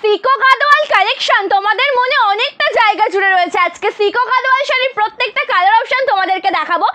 সিকো Gadwal collection তোমাদের মনে অনেকটা জায়গা জুড়ে রয়েছে। আজকে সিকো গাদোয়াল শাড়ির প্রত্যেকটা কালার অপশন তোমাদেরকে দেখাবো,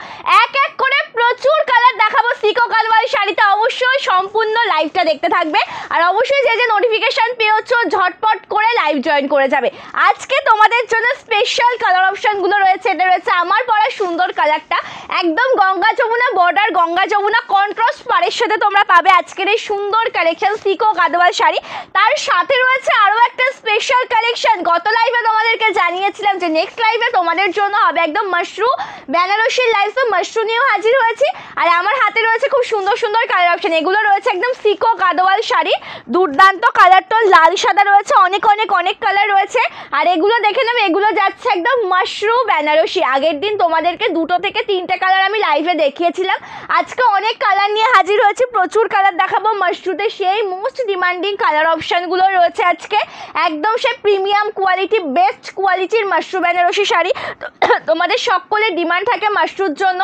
এক এক করে প্রচুর কালার দেখাবো সিকো গাদোয়াল শাড়িতে। অবশ্যই সম্পূর্ণ লাইভটা দেখতে থাকবে, আর অবশ্যই যে নোটিফিকেশন পেয়েছ ঝটপট করে লাইভ জয়েন করে যাবে। আজকে তোমাদের জন্য স্পেশাল কালার অপশনগুলো রয়েছে। এটা রয়েছে আমার পরা সুন্দর কালারটা, একদম গঙ্গা যমুনা বর্ডার, গঙ্গা যমুনা কন্ট্রাস্ট পাড়ের সাথে তোমরা পাবে আজকের এই সুন্দর কালেকশন সিকো গাদোয়াল শাড়ি। তার সাথে রয়েছে আরও একটা স্পেশাল কালেকশন। গত লাইভে তোমাদেরকে জানিয়েছিলাম যে নেক্সট লাইভে তোমাদের জন্য হবে একদম মাশরু বেনারসির লাইভ, তো মাশরু নিয়েও হাজির হয়েছি। আর আমার হাতে রয়েছে খুব সুন্দর সুন্দর কালার অপশন, এগুলো রয়েছে একদম সিকো গাদোয়াল শাড়ি, দুর্দান্ত কালার, তো লাল সাদা রয়েছে, অনেক অনেক অনেক কালার রয়েছে। আর এগুলো দেখে নেবে, এগুলো যাচ্ছে একদম মাশরু বেনারসি। আগের দিন তোমাদেরকে 2 থেকে 3টে কালার আমি লাইভে দেখিয়েছিলাম, আজকে অনেক কালার নিয়ে হাজির হয়েছি, প্রচুর কালার দেখাবো। মাশরুতে সেই মোস্ট ডিমান্ডিং কালার অপশনগুলো রয়েছে আজকে, একদম সে প্রিমিয়াম কোয়ালিটি বেস্ট কোয়ালিটির মাশরু বেনারসি শাড়ি। তোমাদের সকলের ডিমান্ড থাকে মাশরুর জন্য,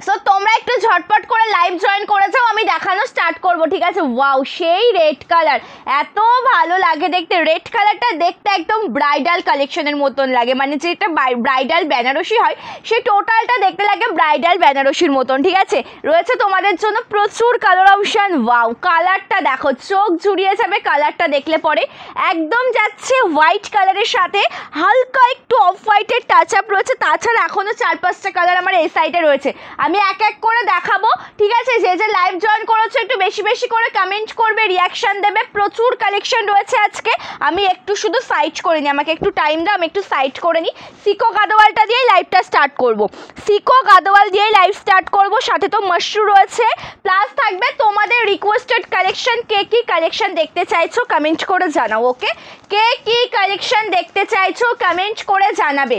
সো তোমরা একটু ঝটপট করে লাইভ জয়েন করে যাও, আমি দেখানো স্টার্ট করব, ঠিক আছে? ওয়াও, সেই রেড কালার এত ভালো লাগে দেখতে। রেড কালারটা দেখতে একদম ব্রাইডাল কালেকশনের মতন লাগে, মানে যেটা ব্রাইডাল বেনারসি হয় সেই টোটালটা দেখতে লাগে ব্রাইডাল বেনারসির মতন, ঠিক আছে? রয়েছে তোমাদের জন্য প্রচুর কালার অপশান। ওয়াও, কালারটা দেখো, চোখ জুড়িয়ে যাবে কালারটা দেখলে পরে। একদম যাচ্ছে হোয়াইট কালারের সাথে হালকা একটু অফ হোয়াইটের টাচ আপ রয়েছে, তাছাড়া এখনও 4-5টা কালার আমার এই সাইডে রয়েছে, আমি এক এক করে দেখাবো, ঠিক আছে? যে যে লাইভ জয়েন করেছো একটু বেশি বেশি করে কমেন্ট করবে, রিয়াকশান দেবে। প্রচুর কালেকশন রয়েছে আজকে, আমি একটু শুধু সাইড করে নিই, আমাকে একটু টাইম দাও, আমি একটু সাইড করে নিই। সিকো গাদোয়ালটা দিয়েই লাইভটা স্টার্ট করব, সিকো গাদোয়াল দিয়েই লাইভ স্টার্ট করব। সাথে তো মাশরু রয়েছে, প্লাস থাকবে তোমাদের রিকোয়েস্টেড কালেকশন। কে কী কালেকশন দেখতে চাইছো কমেন্ট করে জানাও, ওকে? কে কী কালেকশন দেখতে চাইছো কমেন্ট করে জানাবে।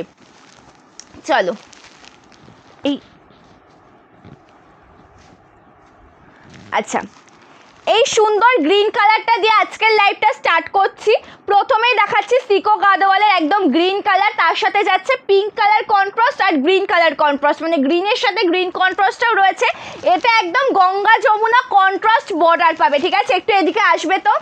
চলো, এই আচ্ছা, এই সুন্দর গ্রিন কালারটা দিয়ে আজকের লাইভটা স্টার্ট করছি। প্রথমেই দেখাচ্ছি সিকো গাদোয়ালের একদম গ্রিন কালার, তার সাথে যাচ্ছে পিঙ্ক কালার কন্ট্রাস্ট আর গ্রিন কালার কন্ট্রাস্ট, মানে গ্রিনের সাথে গ্রিন কন্ট্রাস্টটাও রয়েছে। এটা একদম গঙ্গা যমুনা কন্ট্রাস্ট বর্ডার পাবে, ঠিক আছে? একটু এদিকে আসবে তো,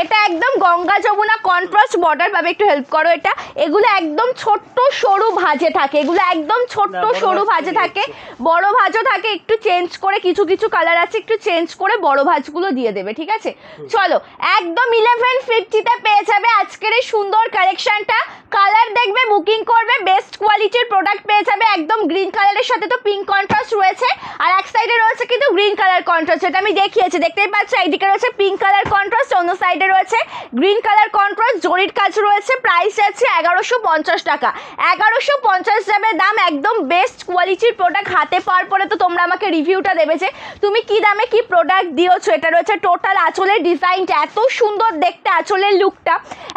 এটা একদম গঙ্গা যমুনা কন্ট্রাস্ট বর্ডার পাবে, একটু হেল্প করো এটা। এগুলো একদম ছোট্ট সরু ভাজে থাকে, এগুলো একদম ছোট্ট সরু ভাজে থাকে, বড় ভাজও থাকে, একটু চেঞ্জ করে কিছু কিছু কালার আছে, একটু চেঞ্জ করে বড় ভাজগুলো দিয়ে দেবে, ঠিক আছে? চলো, একদম 1150-তে পেয়ে যাবে আজকের এই সুন্দর কালেকশনটা। কালার দেখবে, বুকিং করবে, বেস্ট কোয়ালিটির প্রোডাক্ট পেয়ে যাবে। একদম গ্রিন কালারের সাথে তো পিঙ্ক কন্ট্রাস্ট রয়েছে, আর এক সাইডে রয়েছে কিন্তু গ্রিন কালার কন্ট্রাস্ট, এটা আমি দেখিয়েছি, দেখতেই পাচ্ছ। একদিকে রয়েছে পিঙ্ক কালার কন্ট্রাস্ট, অন্য সাইডে রয়েছে গ্রিন কালার কন্ট্রাস্ট, জরির কাজ রয়েছে। প্রাইস আছে 1150 টাকা, 1150 যাবে দাম। একদম বেস্ট কোয়ালিটির প্রোডাক্ট, হাতে পাওয়ার পরে তো তোমরা আমাকে রিভিউটা দেবে যে তুমি কি দামে কি প্রোডাক্ট দিয়েছো। এটা রয়েছে টোটাল আঁচলের ডিজাইনটা, এত সুন্দর দেখতে আঁচলের লুকটা,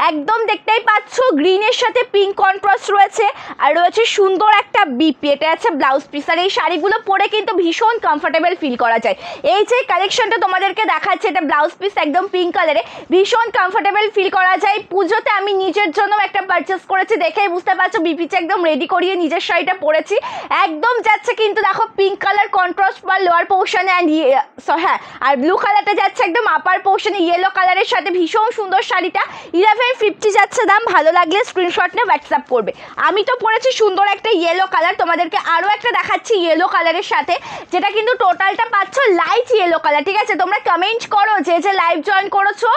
একদম দেখতেই পাচ্ছ গ্রিনের সাথে পিঙ্ক কন্ট্রাস্ট রয়েছে, আর রয়েছে সুন্দর একটা বিপি, এটা আছে ব্লাউজ পিস। আর এই শাড়িগুলো পরে কিন্তু ভীষণ কমফোর্টেবল ফিল করা যায়। এই যে কালেকশনটা তোমাদেরকে দেখাচ্ছে, এটা ব্লাউজ পিস একদম পিঙ্ক কালারে, ভীষণ কমফোর্টেবল ফিল করা যায়। পুজোতে আমি নিজের জন্য একটা পারচেস করেছি, দেখেই বুঝতে পারছো বিপিটা একদম রেডি করিয়ে নিজের শাড়িটা পরেছি। একদম যাচ্ছে কিন্তু দেখো পিঙ্ক কালার কন্ট্রাস্ট বা লোয়ার পোর্শনে, অ্যান্ড হ্যাঁ, আর ব্লু কালারটা যাচ্ছে একদম আপার পোর্শনে ইয়েলো কালারের সাথে, ভীষণ সুন্দর শাড়িটা। 1150 যাচ্ছে দাম, ভালো লাগলে স্ক্রিনশট নিয়ে হোয়াটসঅ্যাপ করবে। আমি তো পরেছি সুন্দর একটা ইয়েলো কালার, তোমাদেরকে আরও একটা দেখাচ্ছি ইয়েলো কালারের সাথে, যেটা কিন্তু টোটালটা পাচ্ছ লাইট ইয়েলো কালার, ঠিক আছে? তোমরা কমেন্ট করো, যে যে লাইভ জয়েন করেছো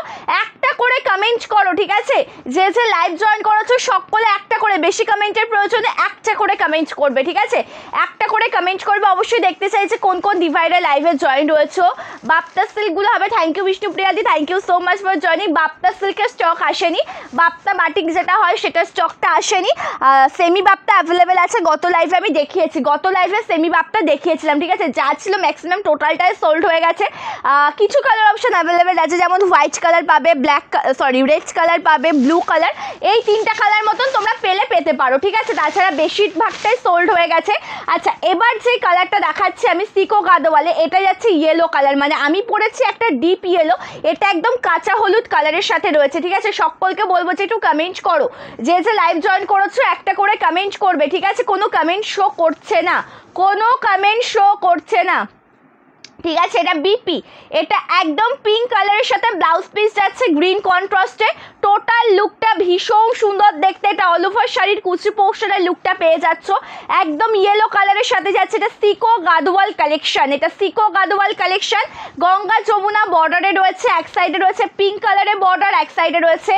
একটা করে কমেন্ট করো, ঠিক আছে? যে যে লাইভ জয়েন করেছো সকলে একটা করে, বেশি কমেন্টের প্রয়োজনে একটা করে কমেন্ট করবে, ঠিক আছে? একটা করে কমেন্ট করবে। অবশ্যই দেখতে চাই যে কোন কোন ডিভাইডার লাইভে জয়েন রয়েছো। বাপ্তা সিল্কগুলো হবে, থ্যাংক ইউ বিষ্ণুপ্রিয়াদি, thank you so much for joining. বাপ্তা সিল্কের স্টক আসেনি, বাপ্তা বাটিক যেটা হয় সেটার স্টকটা আসেনি। সেমি বাপ্তা অ্যাভেলেবেল আছে, গত লাইভে আমি দেখিয়েছি, গত লাইভে সেমি বাপ্তা দেখিয়েছিলাম, ঠিক আছে? যা ছিল ম্যাক্সিমাম টোটালটাই সোল্ড হয়ে গেছে। কিছু কালার অপশন অ্যাভেলেবেল আছে, যেমন হোয়াইট কালার পাবে, রেড কালার পাবে, ব্লু কালার, এই 3টা কালার মতন তোমরা পেতে পারো, ঠিক আছে? তাছাড়া বেশিরভাগটাই সোল্ড হয়ে গেছে। আচ্ছা, এবার যে কালারটা দেখাচ্ছি আমি সিকো গাদোয়ালে, এটা যাচ্ছে ইয়েলো কালার, মানে আমি পরেছি একটা ডিপ ইয়েলো, এটা একদম কাঁচা হলুদ কালারের সাথে রয়েছে, ঠিক আছে? সকলকে বলবো যে একটু কমেন্ট করো, যে যে লাইভ জয়েন করেছো একটা করে কমেন্ট করবে, ঠিক আছে? কোনো কমেন্ট শো করছে না, কোনো কমেন্ট শো করছে না, ঠিক আছে, এটা বিপি, এটা একদম পিঙ্ক কালারের সাথে ব্লাউজ পিস যাচ্ছে গ্রিন কন্ট্রাস্টে। টোটাল লুকটা ভীষণ সুন্দর দেখতে, এটা অল ওভার শাড়ির কুচি পোর্শনের লুকটা পেয়ে যাচ্ছ। একদম ইয়েলো কালারের সাথে যাচ্ছে, এটা সিকো গাদওয়াল কালেকশন, এটা সিকো গাদওয়াল কালেকশন। গঙ্গা যমুনা বর্ডারে রয়েছে, এক সাইডে রয়েছে পিঙ্ক কালারের বর্ডার, এক সাইডে রয়েছে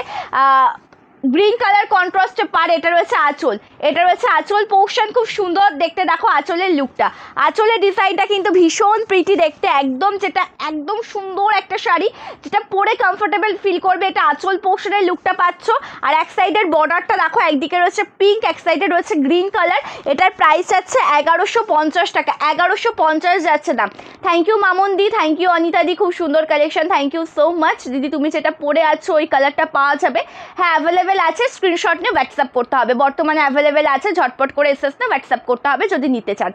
গ্রিন কালার কন্ট্রাস্টে পার। এটা রয়েছে আঁচল, এটা রয়েছে আঁচল পোর্শন, খুব সুন্দর দেখতে। দেখো আঁচলের লুকটা, আঁচলের ডিজাইনটা কিন্তু ভীষণ প্রিটি দেখতে, একদম যেটা একদম সুন্দর একটা শাড়ি, যেটা পরে কমফোর্টেবল ফিল করবে। এটা আঁচল পোর্শনের লুকটা পাচ্ছ। আর এক সাইডের বর্ডারটা দেখো, একদিকে রয়েছে পিঙ্ক, এক সাইডে রয়েছে গ্রিন কালার। এটার প্রাইস যাচ্ছে 1150 টাকা, 1150 যাচ্ছে দাম। Thank you Mamun di, thank you Anita di, খুব সুন্দর collection, thank you so much. দিদি তুমি যেটা পরে আছো ওই কালারটা পাওয়া যাবে, হ্যাঁ অ্যাভেলেবেল আছে, স্ক্রিনশট নিয়ে হোয়াটসঅ্যাপ করতে হবে, বর্তমানে অ্যাভেলেবেল আছে, ঝটপট করে এসএস না হোয়াটসঅ্যাপ করতে হবে যদি নিতে চান।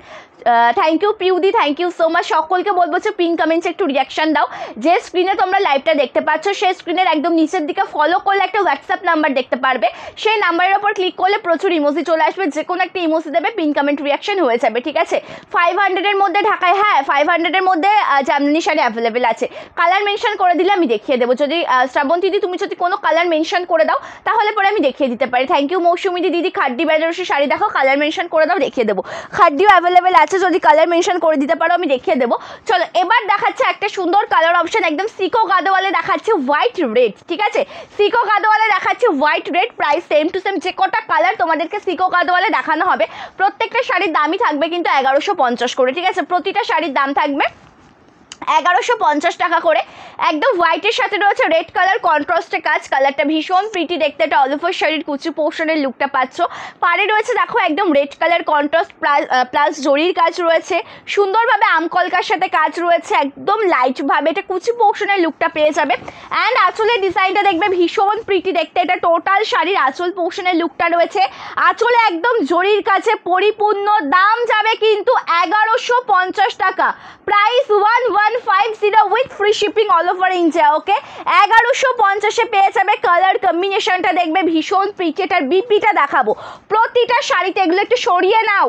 থ্যাংক ইউ পিউদি, থ্যাংক ইউ সো মাচ। সকলকে বলবো যে পিন কমেন্টসে একটু রিয়াকশন দাও। যে স্ক্রিনে তোমরা লাইভটা দেখতে পাচ্ছ সেই স্ক্রিনের একদম নিচের দিকে ফলো করলে একটা হোয়াটসঅ্যাপ নাম্বার দেখতে পারবে, সেই নাম্বারের ওপর ক্লিক করলে প্রচুর ইমোজি চলে আসবে, যে কোনো একটা ইমোজি দেবে, পিন কমেন্ট রিয়াকশন হয়ে যাবে, ঠিক আছে। 500-এর মধ্যে ঢাকায়, হ্যাঁ 500-এর মধ্যে জামদানি শাড়ি অ্যাভেলেবেল আছে। কালার মেনশন করে দিলে আমি দেখিয়ে দেবো, যদি শ্রাবন্তী দিদি তুমি যদি কোনো কালার মেনশন করে দাও তাহলে পরে আমি দেখিয়ে দিতে পারি। থ্যাংক ইউ মৌসুমি দিদি, খাড্ডি বেনারসি শাড়ি দেখো, কালার মেনশন করে দাও, দেখিয়ে দেবো। খাড্ডিও অ্যাভেলেবেল আছে, যদি কালার মেনশন করে দিতে পারো আমি দেখিয়ে দেবো। চলো এবার দেখাচ্ছে একটা সুন্দর কালার অপশন, একদম সিকো গাদওয়ালে দেখাচ্ছে হোয়াইট রেড, ঠিক আছে, সিকো গাদওয়ালে দেখাচ্ছে white red. Price same to same, যে কটা কালার তোমাদেরকে সিকো গাদওয়ালে দেখানো হবে প্রত্যেকটা শাড়ির দামই থাকবে কিন্তু 1150 করে, ঠিক আছে, প্রতিটা শাড়ির দাম থাকবে 1150 টাকা করে। একদম হোয়াইটের সাথে রয়েছে রেড কালার কন্ট্রাস্টে কাজ, কালারটা ভীষণ প্রিটি দেখতে, এটা অল ওভার শাড়ির কুচি পোর্শনের লুকটা পাচ্ছ। পাড়ে রয়েছে দেখো একদম রেড কালার কন্ট্রাস্ট প্লাস জরির কাজ রয়েছে, সুন্দরভাবে আমকলকার সাথে কাজ রয়েছে, একদম লাইটভাবে এটা কুচি পোর্শনের লুকটা পেয়ে যাবে। অ্যান্ড আঁচলের ডিজাইনটা দেখবে ভীষণ প্রিটি দেখতে, এটা টোটাল শাড়ির আঁচল পোর্শনের লুকটা রয়েছে, আঁচলে একদম জরির কাছে পরিপূর্ণ। দাম যাবে কিন্তু 1150 টাকা, price 1150 with free shipping all over India, okay. 1150-এ পেয়ে যাবে। কালার কম্বিনেশনটা দেখবে ভীষণ প্রিটি, এটার বিপিটা দেখাবো প্রতিটা শাড়িতে, এগুলো একটু সরিয়ে নাও,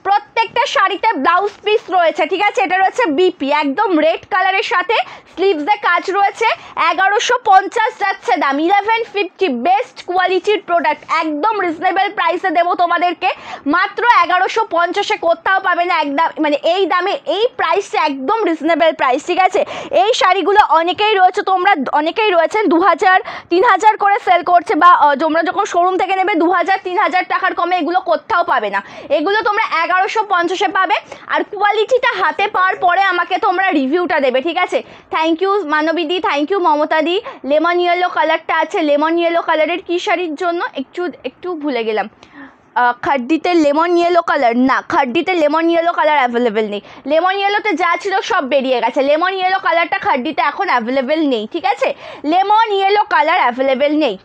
প্রত্যেকটা শাড়িতে ব্লাউজ পিস রয়েছে, ঠিক আছে, এটা রয়েছে বিপি, একদম রেড কালারের সাথে স্লিভসে কাজ রয়েছে। 1150 যাচ্ছে দাম, 1150, বেস্ট কোয়ালিটির প্রোডাক্ট, একদম রিজনেবল প্রাইসে দেবো তোমাদেরকে, মাত্র 1150-এ কোথাও পাবে না, একদম মানে এই দামে এই প্রাইসে একদম রিজনেবল প্রাইস, ঠিক আছে। এই শাড়িগুলো অনেকেই রয়েছে, তোমরা অনেকেই রয়েছেন 2000-3000 করে সেল করছে, বা তোমরা যখন শোরুম থেকে নেবে 2000-3000 টাকার কমে এগুলো কোথাও পাবে না, এগুলো তোমরা 1150-এ পাবে। আর কোয়ালিটিটা হাতে পাওয়ার পরে আমাকে তোমরা রিভিউটা দেবে, ঠিক আছে। Thank you Manabi di, thank you Mamata di. Lemon yellow কালারটা আছে, লেমন ইয়েলো কালারের কি শাড়ির জন্য একটু ভুলে গেলাম, খাড্ডিতে লেমন ইয়েলো কালার, না খাড্ডিতে লেমন ইয়েলো কালার অ্যাভেলেবেল নেই, লেমন ইয়েলোতে যা ছিল সব বেরিয়ে গেছে, লেমন ইয়েলো কালারটা খাড্ডিতে এখন অ্যাভেলেবেল নেই, ঠিক আছে, লেমন ইয়েলো কালার অ্যাভেলেবেল নেই।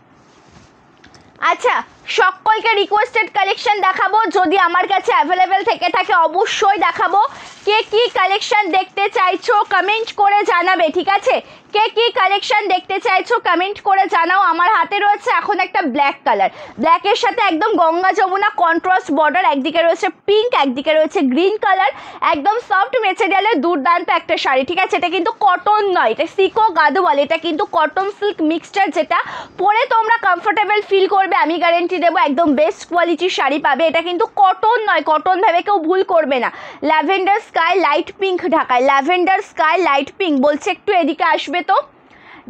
আচ্ছা সকলকে রিকোয়েস্টেড কালেকশন দেখাবো, যদি আমার কাছে অ্যাভেলেবেল থেকে থাকে অবশ্যই দেখাবো। কে কি কালেকশন দেখতে চাইছো কমেন্ট করে জানাবে, ঠিক আছে, কে কি কালেকশন দেখতে চাইছো কমেন্ট করে জানাও। আমার হাতে রয়েছে এখন একটা ব্ল্যাক কালার, ব্ল্যাকের সাথে একদম গঙ্গা যমুনা কন্ট্রাস্ট বর্ডার, একদিকে রয়েছে পিঙ্ক, একদিকে রয়েছে গ্রিন কালার, একদম সফট মেটেরিয়ালের দুর্দান্ত একটা শাড়ি, ঠিক আছে, এটা কিন্তু কটন নয়, এটা সিকো গাদওয়াল, এটা কিন্তু কটন সিল্ক মিক্সচার, যেটা পরে তোমরা কমফোর্টেবল ফিল করবে, আমি গ্যারেন্টি দেবো, একদম বেস্ট কোয়ালিটির শাড়ি পাবে। এটা কিন্তু কটন নয়, কটন ভেবে কেউ ভুল করবে না। ল্যাভেন্ডার স্কাই লাইট পিঙ্ক ঢাকায়, ল্যাভেন্ডার স্কাই লাইট পিঙ্ক বলছে, একটু এদিকে আসবে তো,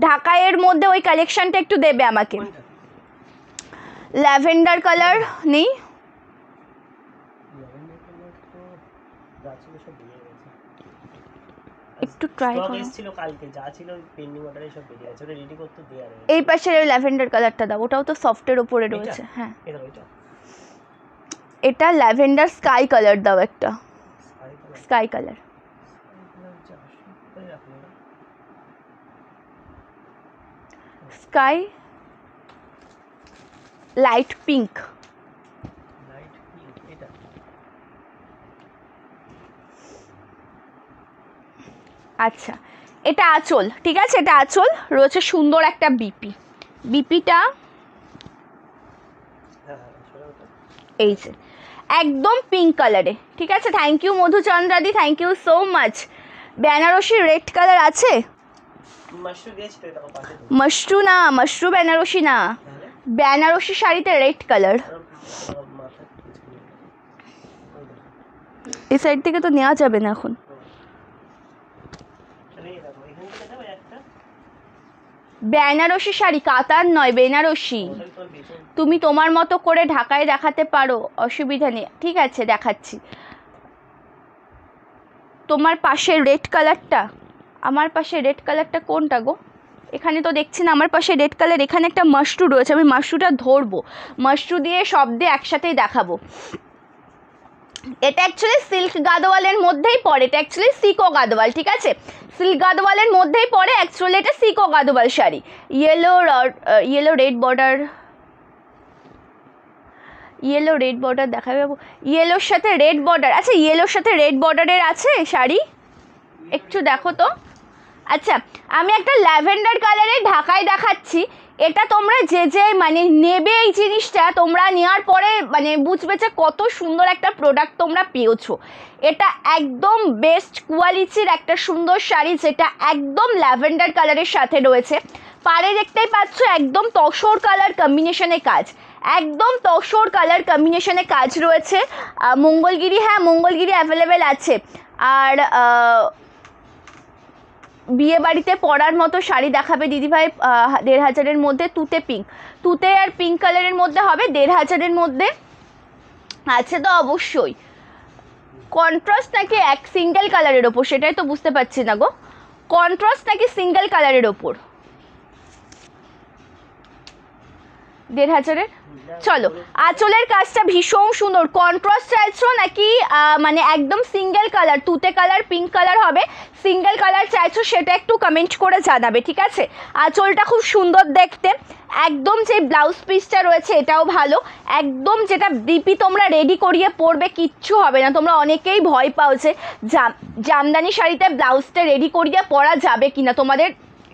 ঢাকায়ের মধ্যে ওই কালেকশনটা একটু দেবে আমাকে। ল্যাভেন্ডার কালার নেই, একটু ট্রাই করো, ছিল কালকে যা ছিল পেন্ডিং অর্ডারে সব বেরিয়ে গেছে, ওটা রেডি করতে দেয়া আছে। এই পাশের ল্যাভেন্ডার কালারটা দাও, ওটাও তো সফটের উপরে রয়েছে, হ্যাঁ এটা ল্যাভেন্ডার স্কাই কালার দাও, একটা sky colour, sky light pink, আচ্ছা এটা আঁচল, ঠিক আছে, এটা আঁচল রয়েছে, সুন্দর একটা বিপি, বিপিটা এই যে একদম পিঙ্ক কালারে, ঠিক আছে। থ্যাংক ইউ মধুচন্দ্রাদি, thank you so much. Benarasi red colour আছে? মাশরু দিয়েছি তো, দেখো পাশে তো। মাশরু না, মাশরু বেনারসি না, তাহলে বেনারসি শাড়িতে রেড কালার। মাথা এই সাইড থেকে তো নেওয়া যাবে না এখন। দেখো এখান থেকে দাও একটা, বেনারসি শাড়ি, কাতার নয়, বেনারসি। ওটাই তোমার পেছন। তুমি তোমার মতো করে ঢাকায় দেখাতে পারো, অসুবিধা নেই, ঠিক আছে দেখাচ্ছি। তোমার পাশে রেড কালারটা, আমার পাশে রেড কালারটা কোনটা গো? এখানে তো দেখছি না আমার পাশে রেড কালার, এখানে একটা মাশরু রয়েছে, আমি মাশরুটা ধরবো, মাশরু দিয়ে সব দিয়ে একসাথেই দেখাবো। এটা অ্যাকচুয়ালি সিল্ক গাদোয়ালের মধ্যেই পড়ে, এটা অ্যাকচুয়ালি সিকো গাদোয়াল, ঠিক আছে, সিল্ক গাদোয়ালের মধ্যেই পড়ে, অ্যাকচুয়ালি এটা সিকো Gadwal sari. Yellow red border, yellow red border দেখা যাবো, ইয়েলোর সাথে রেড বর্ডার, আচ্ছা ইয়েলোর সাথে রেড বর্ডারের আছে শাড়ি, একটু দেখো তো। আচ্ছা আমি একটা ল্যাভেন্ডার কালারের ঢাকায় দেখাচ্ছি, এটা তোমরা যে যে মানে নেবে এই জিনিসটা, তোমরা নেওয়ার পরে মানে বুঝবে যে কত সুন্দর একটা প্রোডাক্ট তোমরা পেয়েছো। এটা একদম বেস্ট কোয়ালিটির একটা সুন্দর শাড়ি, যেটা একদম ল্যাভেন্ডার কালারের সাথে রয়েছে। পাড়ে দেখতেই পাচ্ছ একদম তসর কালার কম্বিনেশনে কাজ, একদম তসর কালার কম্বিনেশনে কাজ রয়েছে। মঙ্গলগিরি, হ্যাঁ মঙ্গলগিরি অ্যাভেলেবেল আছে। আর বিয়ে বাড়িতে পরার মতো শাড়ি দেখাবে দিদিভাই 1500-এর মধ্যে, তুতে পিঙ্ক, তুতে আর পিঙ্ক কালারের মধ্যে হবে 1500-এর মধ্যে আছে তো অবশ্যই। কন্ট্রাস্ট নাকি এক সিঙ্গেল কালারের ওপর, সেটাই তো বুঝতে পারছি না গো, কন্ট্রাস্ট নাকি সিঙ্গেল কালারের ওপর 1500-এর। চলো আঁচলের কাজটা ভীষণ সুন্দর, কন্ট্রাস্ট চাইছো নাকি মানে একদম সিঙ্গেল কালার, তুতে কালার পিঙ্ক কালার হবে, সিঙ্গেল কালার চাইছো সেটা একটু কমেন্ট করে জানাবে, ঠিক আছে। আঁচলটা খুব সুন্দর দেখতে, একদম যে ব্লাউজ পিসটা রয়েছে এটাও ভালো, একদম যেটা বিপি তোমরা রেডি করিয়ে পরবে কিচ্ছু হবে না। তোমরা অনেকেই ভয় পাও যে জামদানি শাড়িতে ব্লাউজটা রেডি করিয়ে পরা যাবে কিনা, তোমাদের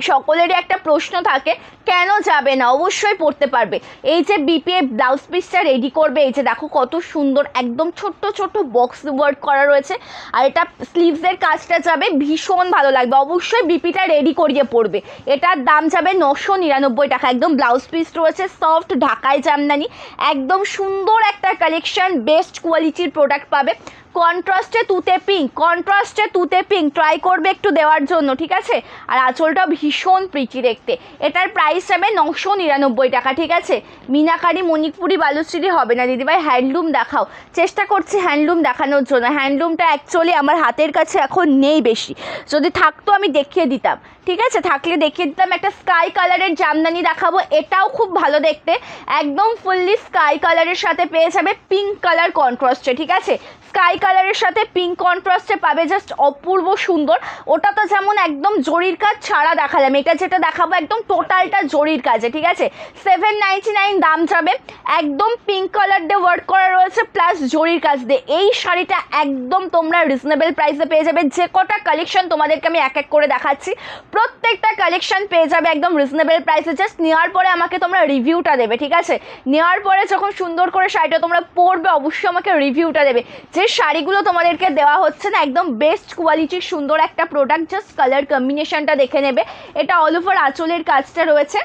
সকলেরই একটা প্রশ্ন থাকে, কেন যাবে না, অবশ্যই পরতে পারবে। এই যে বিপিএ ব্লাউজ পিসটা রেডি করবে, এই যে দেখো কত সুন্দর একদম ছোট্ট ছোট্ট বক্স ওয়ার্ক করা রয়েছে, আর এটা স্লিভসের কাজটা যাবে, ভীষণ ভালো লাগবে, অবশ্যই বিপিটা রেডি করিয়ে পরবে। এটার দাম যাবে 999 টাকা, একদম ব্লাউজ পিস রয়েছে সফট ঢাকাই জামদানি, একদম সুন্দর একটা কালেকশন, বেস্ট কোয়ালিটির প্রোডাক্ট পাবে। কন্ট্রাস্টে তুতে পিঙ্ক, কন্ট্রাস্টে তুতে পিঙ্ক ট্রাই করবে একটু দেওয়ার জন্য, ঠিক আছে। আর আঁচলটা ভীষণ প্রিটি দেখতে, এটার প্রাইস যাবে 999 টাকা, ঠিক আছে। মিনাকারি মণিপুরি বালুচুরি হবে না দিদিভাই, হ্যান্ডলুম দেখাও, চেষ্টা করছি হ্যান্ডলুম দেখানোর জন্য। হ্যান্ডলুমটা অ্যাকচুয়ালি আমার হাতের কাছে এখন নেই বেশি, যদি থাকতো আমি দেখিয়ে দিতাম, ঠিক আছে, থাকলে দেখিয়ে দিতাম। একটা স্কাই কালারের জামদানি দেখাবো, এটাও খুব ভালো দেখতে, একদম ফুললি স্কাই কালারের সাথে পেয়ে যাবে পিঙ্ক কালার কন্ট্রাস্টে, ঠিক আছে, স্কাই কালারের সাথে পিঙ্ক কন্ট্রাস্টে পাবে, জাস্ট অপূর্ব সুন্দর। ওটা তো যেমন একদম জরির কাজ ছাড়া দেখালাম, এটা যেটা দেখাবো একদম টোটালটা জরির কাজে, ঠিক আছে। 799 দাম যাবে, একদম পিঙ্ক কালার দিয়ে ওয়ার্ক করা রয়েছে প্লাস জরির কাজ দিয়ে। এই শাড়িটা একদম তোমরা রিজনেবল প্রাইসে পেয়ে যাবে, যে কটা কালেকশন তোমাদেরকে আমি এক এক করে দেখাচ্ছি প্রত্যেকটা কালেকশন পেয়ে যাবে একদম রিজনেবল প্রাইসে। জাস্ট নেওয়ার পরে আমাকে তোমরা রিভিউটা দেবে, ঠিক আছে, নেওয়ার পরে যখন সুন্দর করে শাড়িটা তোমরা পরবে অবশ্যই আমাকে রিভিউটা দেবে। যে শাড়িগুলো তোমাদেরকে দেওয়া হচ্ছে না একদম বেস্ট কোয়ালিটির সুন্দর একটা প্রোডাক্ট, জাস্ট কালার কম্বিনেশনটা দেখে নেবে। এটা অল ওভার আঁচলের কাজটা রয়েছে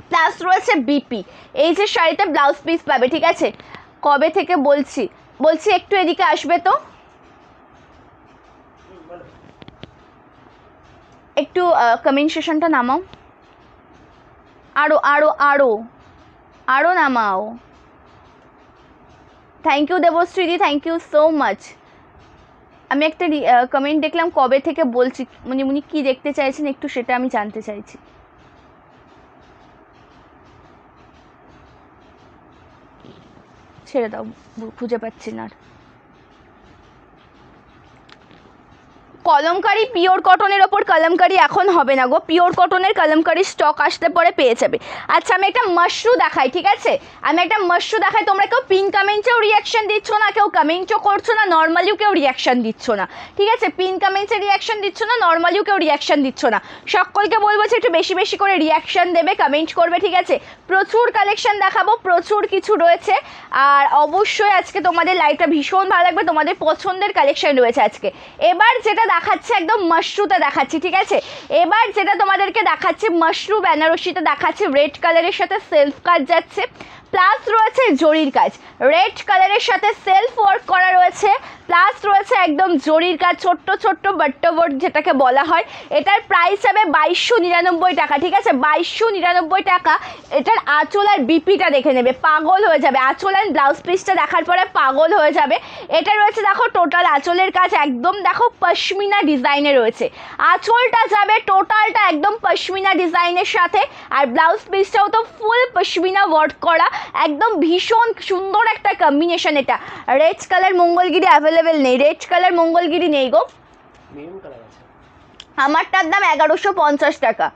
প্লাস রয়েছে বিপি, এই যে শাড়িতে ব্লাউজ পিস পাবে, ঠিক আছে। কবে থেকে বলছি একটু এদিকে আসবে তো, একটু কমেন্ট সেশনটা নামাও, আরো আরো আরো আরো নামাও। থ্যাংক ইউ দেবশ্রীদি, থ্যাংক ইউ সো মাচ। আমি একটা কমেন্ট দেখলাম কবে থেকে বলছি, মানে উনি কী দেখতে চাইছেন একটু সেটা আমি জানতে চাইছি। ছেড়ে দাও, খুঁজে পাচ্ছি না আর। কলমকারি পিওর কটনের ওপর কলমকারি এখন হবে না গো, পিওর কটনের কলমকারি স্টক আসতে পরে পেয়ে যাবে। আচ্ছা আমি একটা মাশরু দেখাই, ঠিক আছে, আমি একটা মাশরু দেখাই। তোমরা কেউ পিন কমেন্টেও রিয়াকশন দিচ্ছ না, কেউ কমেন্টও করছো না, নর্মালিও কেউ রিয়াকশন দিচ্ছ না, ঠিক আছে, পিন কমেন্টে রিয়াকশন দিচ্ছ না, নর্মালিও কেউ রিয়াকশন দিচ্ছ না। সকলকে বলবো যে একটু বেশি বেশি করে রিয়াকশন দেবে, কমেন্ট করবে, ঠিক আছে। প্রচুর কালেকশন দেখাবো, প্রচুর কিছু রয়েছে, আর অবশ্যই আজকে তোমাদের লাইভটা ভীষণ ভালো লাগবে, তোমাদের পছন্দের কালেকশন রয়েছে আজকে। এবার যেটা দেখাচ্ছি একদম মাশরুতে দেখাচ্ছি, ঠিক আছে। এবার যেটা তোমাদেরকে দেখাচ্ছি মাশরু বেনারসিতে দেখাচ্ছি, রেড কালারের সাথে সেলফ কাজ যাচ্ছে, প্লাস রয়েছে জরির কাজ, রেড কালারের সাথে সেলফ ওয়ার্ক করা রয়েছে, প্লাস রয়েছে একদম জরির কাজ, ছোট্ট ছোট্ট বাট্টবোর্ড যেটাকে বলা হয়। এটার প্রাইস হবে 2299 টাকা, ঠিক আছে, 2299 টাকা। এটার আঁচল আর বিপিটা দেখে নেবে, পাগল হয়ে যাবে। আঁচল আর ব্লাউজ পিসটা দেখার পরে পাগল হয়ে যাবে। এটা রয়েছে দেখো টোটাল আঁচলের কাজ একদম দেখো পশমিনা ডিজাইনে রয়েছে, আঁচলটা যাবে টোটালটা একদম পশমিনা ডিজাইনের সাথে, আর ব্লাউজ পিসটাও তো ফুল পশমিনা ওয়ার্ক করা, একদম ভীষণ সুন্দর একটা কম্বিনেশন। এটা রেড কালার মঙ্গলগিরি অ্যাভেলেবেল নেই, রেড কালার মঙ্গলগিরি নেই গো, মেরুন কালার আছে। আমারটার দাম 1150 টাকা।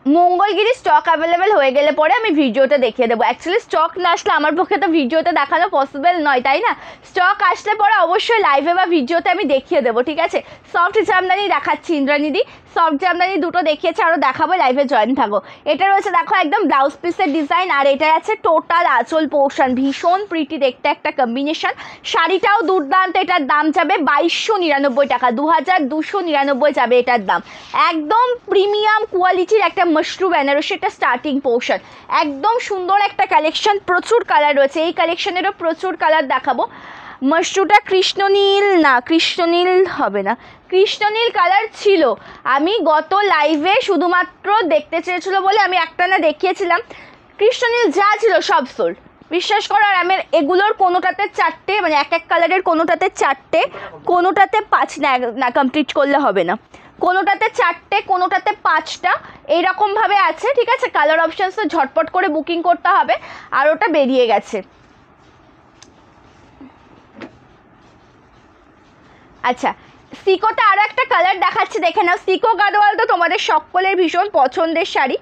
মঙ্গলগিরি স্টক অ্যাভেলেবেল হয়ে গেলে পরে আমি ভিডিওতে দেখিয়ে দেবো। অ্যাকচুয়ালি স্টক না আসলে আমার পক্ষে তো ভিডিওতে দেখানো পসিবল নয়, তাই না? স্টক আসলে পরে অবশ্যই লাইভে বা ভিডিওতে আমি দেখিয়ে দেবো, ঠিক আছে। সফট জামদানি দেখাচ্ছি ইন্দ্রাণীদি, সফট জামদানি দুটো দেখিয়েছে, আরও দেখাবো, লাইভে জয়েন থাকো। এটা রয়েছে দেখো একদম ব্লাউজ পিসের ডিজাইন, আর এটা আছে টোটাল আঁচল পোর্শন, ভীষণ প্রিটি দেখতে একটা কম্বিনেশন। শাড়িটাও দুর্দান্ত, এটার দাম যাবে 2299 টাকা, 2299 যাবে এটার দাম। একদম প্রিমিয়াম কোয়ালিটির একটা মাশরু বেনারসি, এটা স্টার্টিং পোর্শন, একদম সুন্দর একটা কালেকশন, প্রচুর কালার রয়েছে, এই কালেকশনেরও প্রচুর কালার দেখাবো। মাশরুটা কৃষ্ণনীল না, কৃষ্ণনীল হবে না, কৃষ্ণনীল কালার ছিল, আমি গত লাইভে শুধুমাত্র দেখতে চেয়েছিল বলে আমি একটা না দেখিয়েছিলাম, কৃষ্ণনীল যা ছিল সব সোল্ড, বিশ্বাস করো। আর আমার এগুলোর কোনোটাতে 4টে, মানে এক এক কালারের কোনোটাতে 4টে, কোনোটাতে 5 না, কমপ্লিট করলে হবে না, কোনোটাতে 4টে, কোনোটাতে 5টা, এইরকমভাবে আছে, ঠিক আছে। কালার অপশানসে ঝটপট করে বুকিং করতে হবে, আর ওটা বেরিয়ে গেছে। আচ্ছা, সিকোতে আরও একটা কালার দেখাচ্ছি, দেখে নাও। সিকো গাদোয়াল তো তোমাদের সকলের ভীষণ পছন্দের শাড়ি,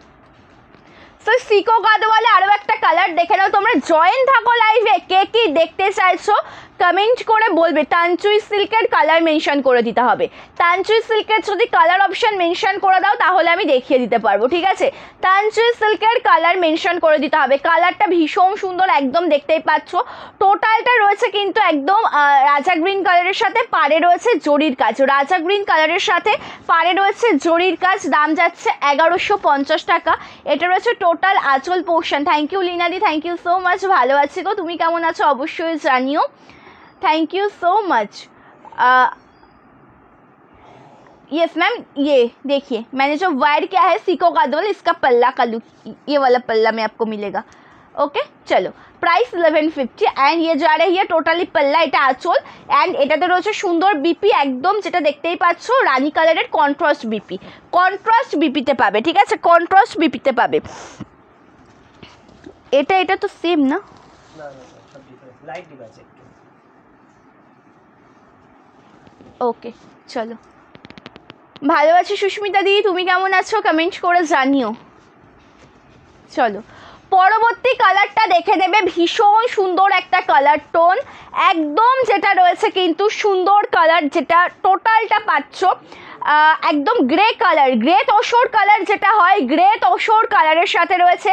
তো সিকো গাদোয়ালে আরও একটা কালার দেখে নাও। তোমরা জয়েন থাকো লাইভে, কে কি দেখতে চাইছো কমেন্ট করে বলবে। তানচুই সিল্কের কালার মেনশন করে দিতে হবে, তানচুই সিল্কের যদি কালার অপশান মেনশন করে দাও তাহলে আমি দেখিয়ে দিতে পারবো, ঠিক আছে। তানচুই সিল্কের কালার মেনশন করে দিতে হবে, কালারটা ভীষণ সুন্দর, একদম দেখতেই পাচ্ছ। টোটালটা রয়েছে কিন্তু একদম রাজা গ্রিন কালারের সাথে পাড়ে রয়েছে জরির কাজ, রাজা গ্রিন কালারের সাথে পাড়ে রয়েছে জরির কাজ, দাম যাচ্ছে 1150 টাকা। এটা রয়েছে টোটাল আঁচল পোর্শন। থ্যাংক ইউ লিনাদি, থ্যাংক ইউ সো মাচ, ভালো আছি গো, তুমি কেমন আছো অবশ্যই জানিও, thank you so much. Yes ma'am, ये देखिए मैंने जो वायर किया है सीको गादोवाल, इसका पल्ला का लुक, ये वाला पल्ला में आपको मिलेगा। ओके चलो, प्राइस 1150 एंड ये जा रही है टोटाली पल्ला, এটা আঁচল অ্যান্ড এটাতে রয়েছে সুন্দর বিপি, একদম যেটা দেখতেই পাচ্ছ রানী কালারের কন্ট্রাস্ট বিপি, কন্ট্রাস্ট বিপিতে পাবে, ঠিক আছে, কন্ট্রাস্ট বিপিতে পাবে। এটা তো সেম না, না না সব ডিফারেন্ট, লাইট ডিপ আছে একটু। ওকে চলো, ভালো আছি সুস্মিতা দি, তুমি কেমন আছো কমেন্ট করে জানিও। চলো পরবর্তী কালারটা দেখে নেবে, ভীষণ সুন্দর একটা কালার টোন, একদম যেটা রয়েছে কিন্তু সুন্দর কালার, যেটা টোটালটা পাচ্ছ একদম grey colour, grey tussar colour যেটা হয়, গ্রে তসর কালারের সাথে রয়েছে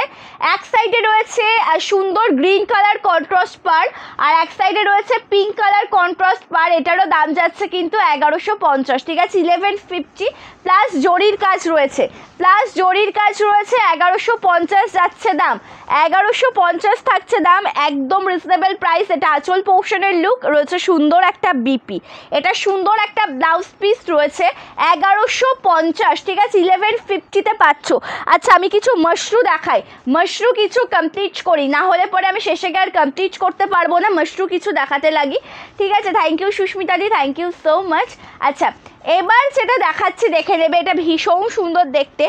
এক সাইডে রয়েছে সুন্দর গ্রিন কালার কন্ট্রাস্ট পার, আর এক সাইডে রয়েছে পিঙ্ক কালার কন্ট্রাস্ট পার। এটারও দাম যাচ্ছে কিন্তু 1150, ঠিক আছে, 1150 প্লাস জরির কাজ রয়েছে, প্লাস জরির কাজ রয়েছে, 1150 যাচ্ছে দাম, 1150 থাকছে দাম, একদম রিজনেবল প্রাইস। এটা আঁচল পোর্শনের লুক রয়েছে, সুন্দর একটা বিপি, এটা সুন্দর একটা ব্লাউজ পিস রয়েছে, 1150, ঠিক আছে, 1150-তে পাচ্ছ। আচ্ছা আমি কিছু মাশরু দেখাই, মাশরু কিছু কমপ্লিট করি, না হলে পরে আমি শেষে গিয়ে আর কমপ্লিট করতে পারবো না, মাশরু কিছু দেখাতে লাগি, ঠিক আছে। Thank you Susmita di, thank you so much. আচ্ছা এবার যেটা দেখাচ্ছি দেখে নেবে, এটা ভীষণ সুন্দর দেখতে,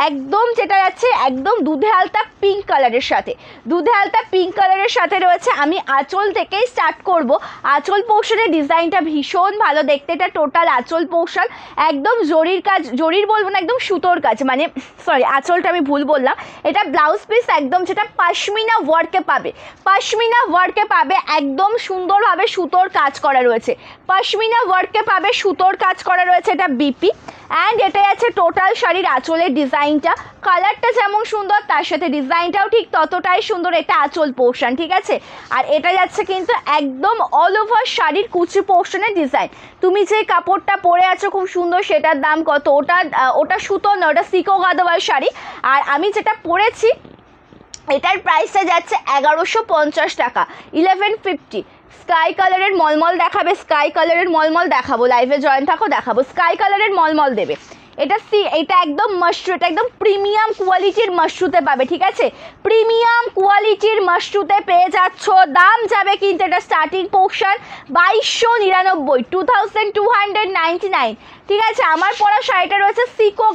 একদম যেটা যাচ্ছে একদম দুধে আলতা পিঙ্ক কালারের সাথে, দুধে আলতা পিঙ্ক কালারের সাথে রয়েছে। আমি আঁচল থেকেই স্টার্ট করব, আঁচল পোর্শনের ডিজাইনটা ভীষণ ভালো দেখতে, এটা টোটাল আঁচল পোর্শন, একদম জরির কাজ, জরির বলবো না একদম সুতোর কাজ, মানে সরি আঁচলটা আমি ভুল বললাম, এটা ব্লাউজ পিস একদম যেটা পশমিনা ওয়ার্কে পাবে, পশমিনা ওয়ার্কে পাবে, একদম সুন্দরভাবে সুতোর কাজ করা রয়েছে, পশমিনা ওয়ার্কে পাবে, সুতোর কাজ করা রয়েছে এটা বিপি অ্যান্ড এটাই আছে টোটাল শাড়ির আঁচলের ডিজাইনটা। কালারটা যেমন সুন্দর তার সাথে ডিজাইনটাও ঠিক ততটাই সুন্দর। এটা আঁচল পোর্শন, ঠিক আছে। আর এটা যাচ্ছে কিন্তু একদম অল ওভার শাড়ির কুচি পোর্শনের ডিজাইন। তুমি যে কাপড়টা পরে আছো খুব সুন্দর, সেটার দাম কত? ওটা সুতো না, ওটা সিকো গাদোয়াল শাড়ি। আর আমি যেটা পরেছি এটার প্রাইসটা যাচ্ছে 1150 টাকা, 1150। স্কাই কালারের মলমল দেখাবে, স্কাই কালারের মলমল দেখাবো, লাইভে জয়েন থাকো দেখাবো। স্কাই কালারের মলমল দেবে। এটা একদম মাশরু, এটা একদম প্রিমিয়াম কোয়ালিটির মাশরুতে পাবে, ঠিক আছে। প্রিমিয়াম কোয়ালিটির মাশরুতে পেয়ে যাচ্ছ। দাম যাবে কিন্তু এটা স্টার্টিং পোর্শন 2299, 2299, ঠিক আছে। আমার পরা শাড়িটা রয়েছে সিকো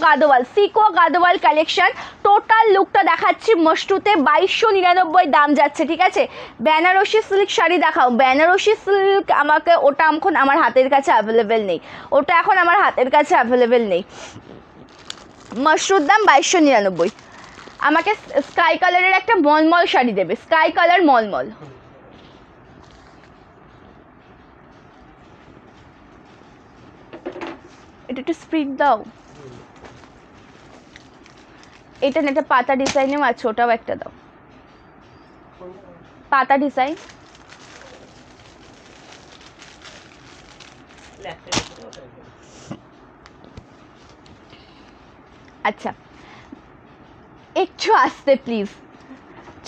গাদোয়াল কালেকশন। টোটাল লুকটা দেখাচ্ছি মাশরুতে 2299 দাম যাচ্ছে, ঠিক আছে। বেনারসি সিল্ক শাড়ি দেখাও। বেনারসি সিল্ক ওটা এখন আমার হাতের কাছে অ্যাভেলেবেল নেই, মাশরুর দাম 2299। আমাকে স্কাই কালারের একটা মলমল শাড়ি দেবে, স্কাই কালার মলমল। এটা একটু স্প্রিট দাও। এটা না, একটা পাতা ডিজাইনেও আছে, ওটাও একটা দাও। পাতা ডিজাইন আচ্ছা, একটু আসতে প্লিজ।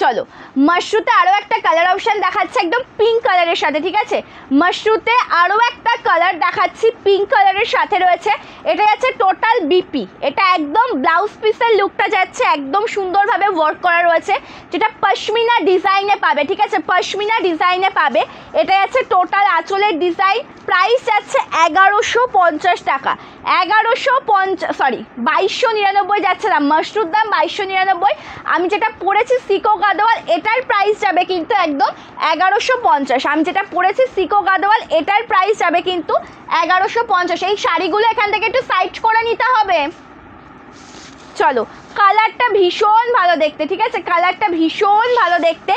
চলো, মাশরুতে আরও একটা কালার অপশান দেখাচ্ছে একদম পিঙ্ক কালারের সাথে, ঠিক আছে। মাশরুতে আরও একটা কালার দেখাচ্ছি পিঙ্ক কালারের সাথে রয়েছে। এটা যাচ্ছে টোটাল বিপি। এটা একদম ব্লাউজ পিসের লুকটা যাচ্ছে একদম সুন্দরভাবে ওয়ার্ক করা রয়েছে, যেটা পশমিনা ডিজাইনে পাবে, ঠিক আছে। পশমিনা ডিজাইনে পাবে। এটা যাচ্ছে টোটাল আঁচলের ডিজাইন। প্রাইস যাচ্ছে 1150 টাকা, 2299 যাচ্ছে দাম। মাশরুর দাম 2299। আমি যেটা পরেছি সিকো গাদোয়াল, এটার প্রাইস যাবে কিন্তু একদম 1150। আমি যেটা পরেছি সিকো গাদোয়াল, এটার প্রাইস যাবে কিন্তু 1150। এই শাড়িগুলো এখান থেকে একটু সাইড করে নিতে হবে। চলো, কালারটা ভীষণ ভালো দেখতে, ঠিক আছে। কালারটা ভীষণ ভালো দেখতে,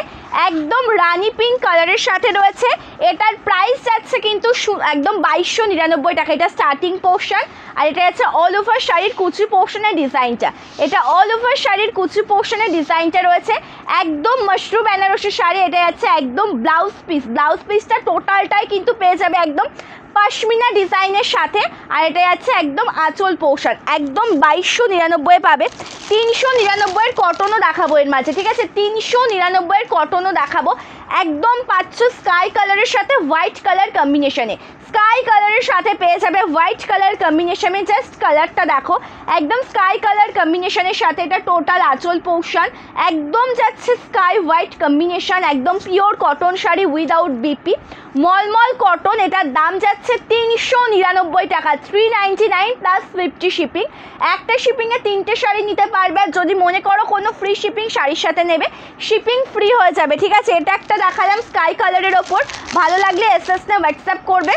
একদম রানি পিঙ্ক কালারের সাথে রয়েছে। এটার প্রাইস যাচ্ছে কিন্তু একদম 2299 টাকা। এটা স্টার্টিং পোর্শন। আর এটা যাচ্ছে অল ওভার শাড়ির কুচি পোর্শনের ডিজাইনটা। এটা অল ওভার শাড়ির কুচি পোর্শনের ডিজাইনটা রয়েছে একদম মাশরু বেনারসি শাড়ি। এটা যাচ্ছে একদম ব্লাউজ পিসটা টোটালটাই কিন্তু পেয়ে যাবে একদম পশমিনা ডিজাইনের সাথে। আর এটা যাচ্ছে একদম আঁচল পোর্শন, একদম 2299 পাবে। 399 কটনও দেখাবো এর মাঝে, ঠিক আছে। 399 কটনও দেখাবো। একদম পাচ্ছ স্কাই কালারের সাথে হোয়াইট কালার কম্বিনেশনে। স্কাই কালারের সাথে পেয়ে যাবে হোয়াইট কালার কম্বিনেশনে। জাস্ট কালারটা দেখো, একদম স্কাই কালার কম্বিনেশনের সাথে এটা টোটাল আঁচল পোর্শন। একদম যাচ্ছে স্কাই হোয়াইট কম্বিনেশন, একদম pure cotton sari without BP, মলমল কটন। এটার দাম যাচ্ছে 399 টাকা, 399 প্লাস 50 শিপিং। একটা শিপিংয়ে 3টে শাড়ি নিতে পারবে। আর যদি মনে করো কোনো ফ্রি শিপিং শাড়ির সাথে নেবে, শিপিং ফ্রি হয়ে যাবে, ঠিক আছে। এটা একটা দেখালাম স্কাই কালারের ওপর। ভালো লাগলে এসএস নে হোয়াটসঅ্যাপ করবে।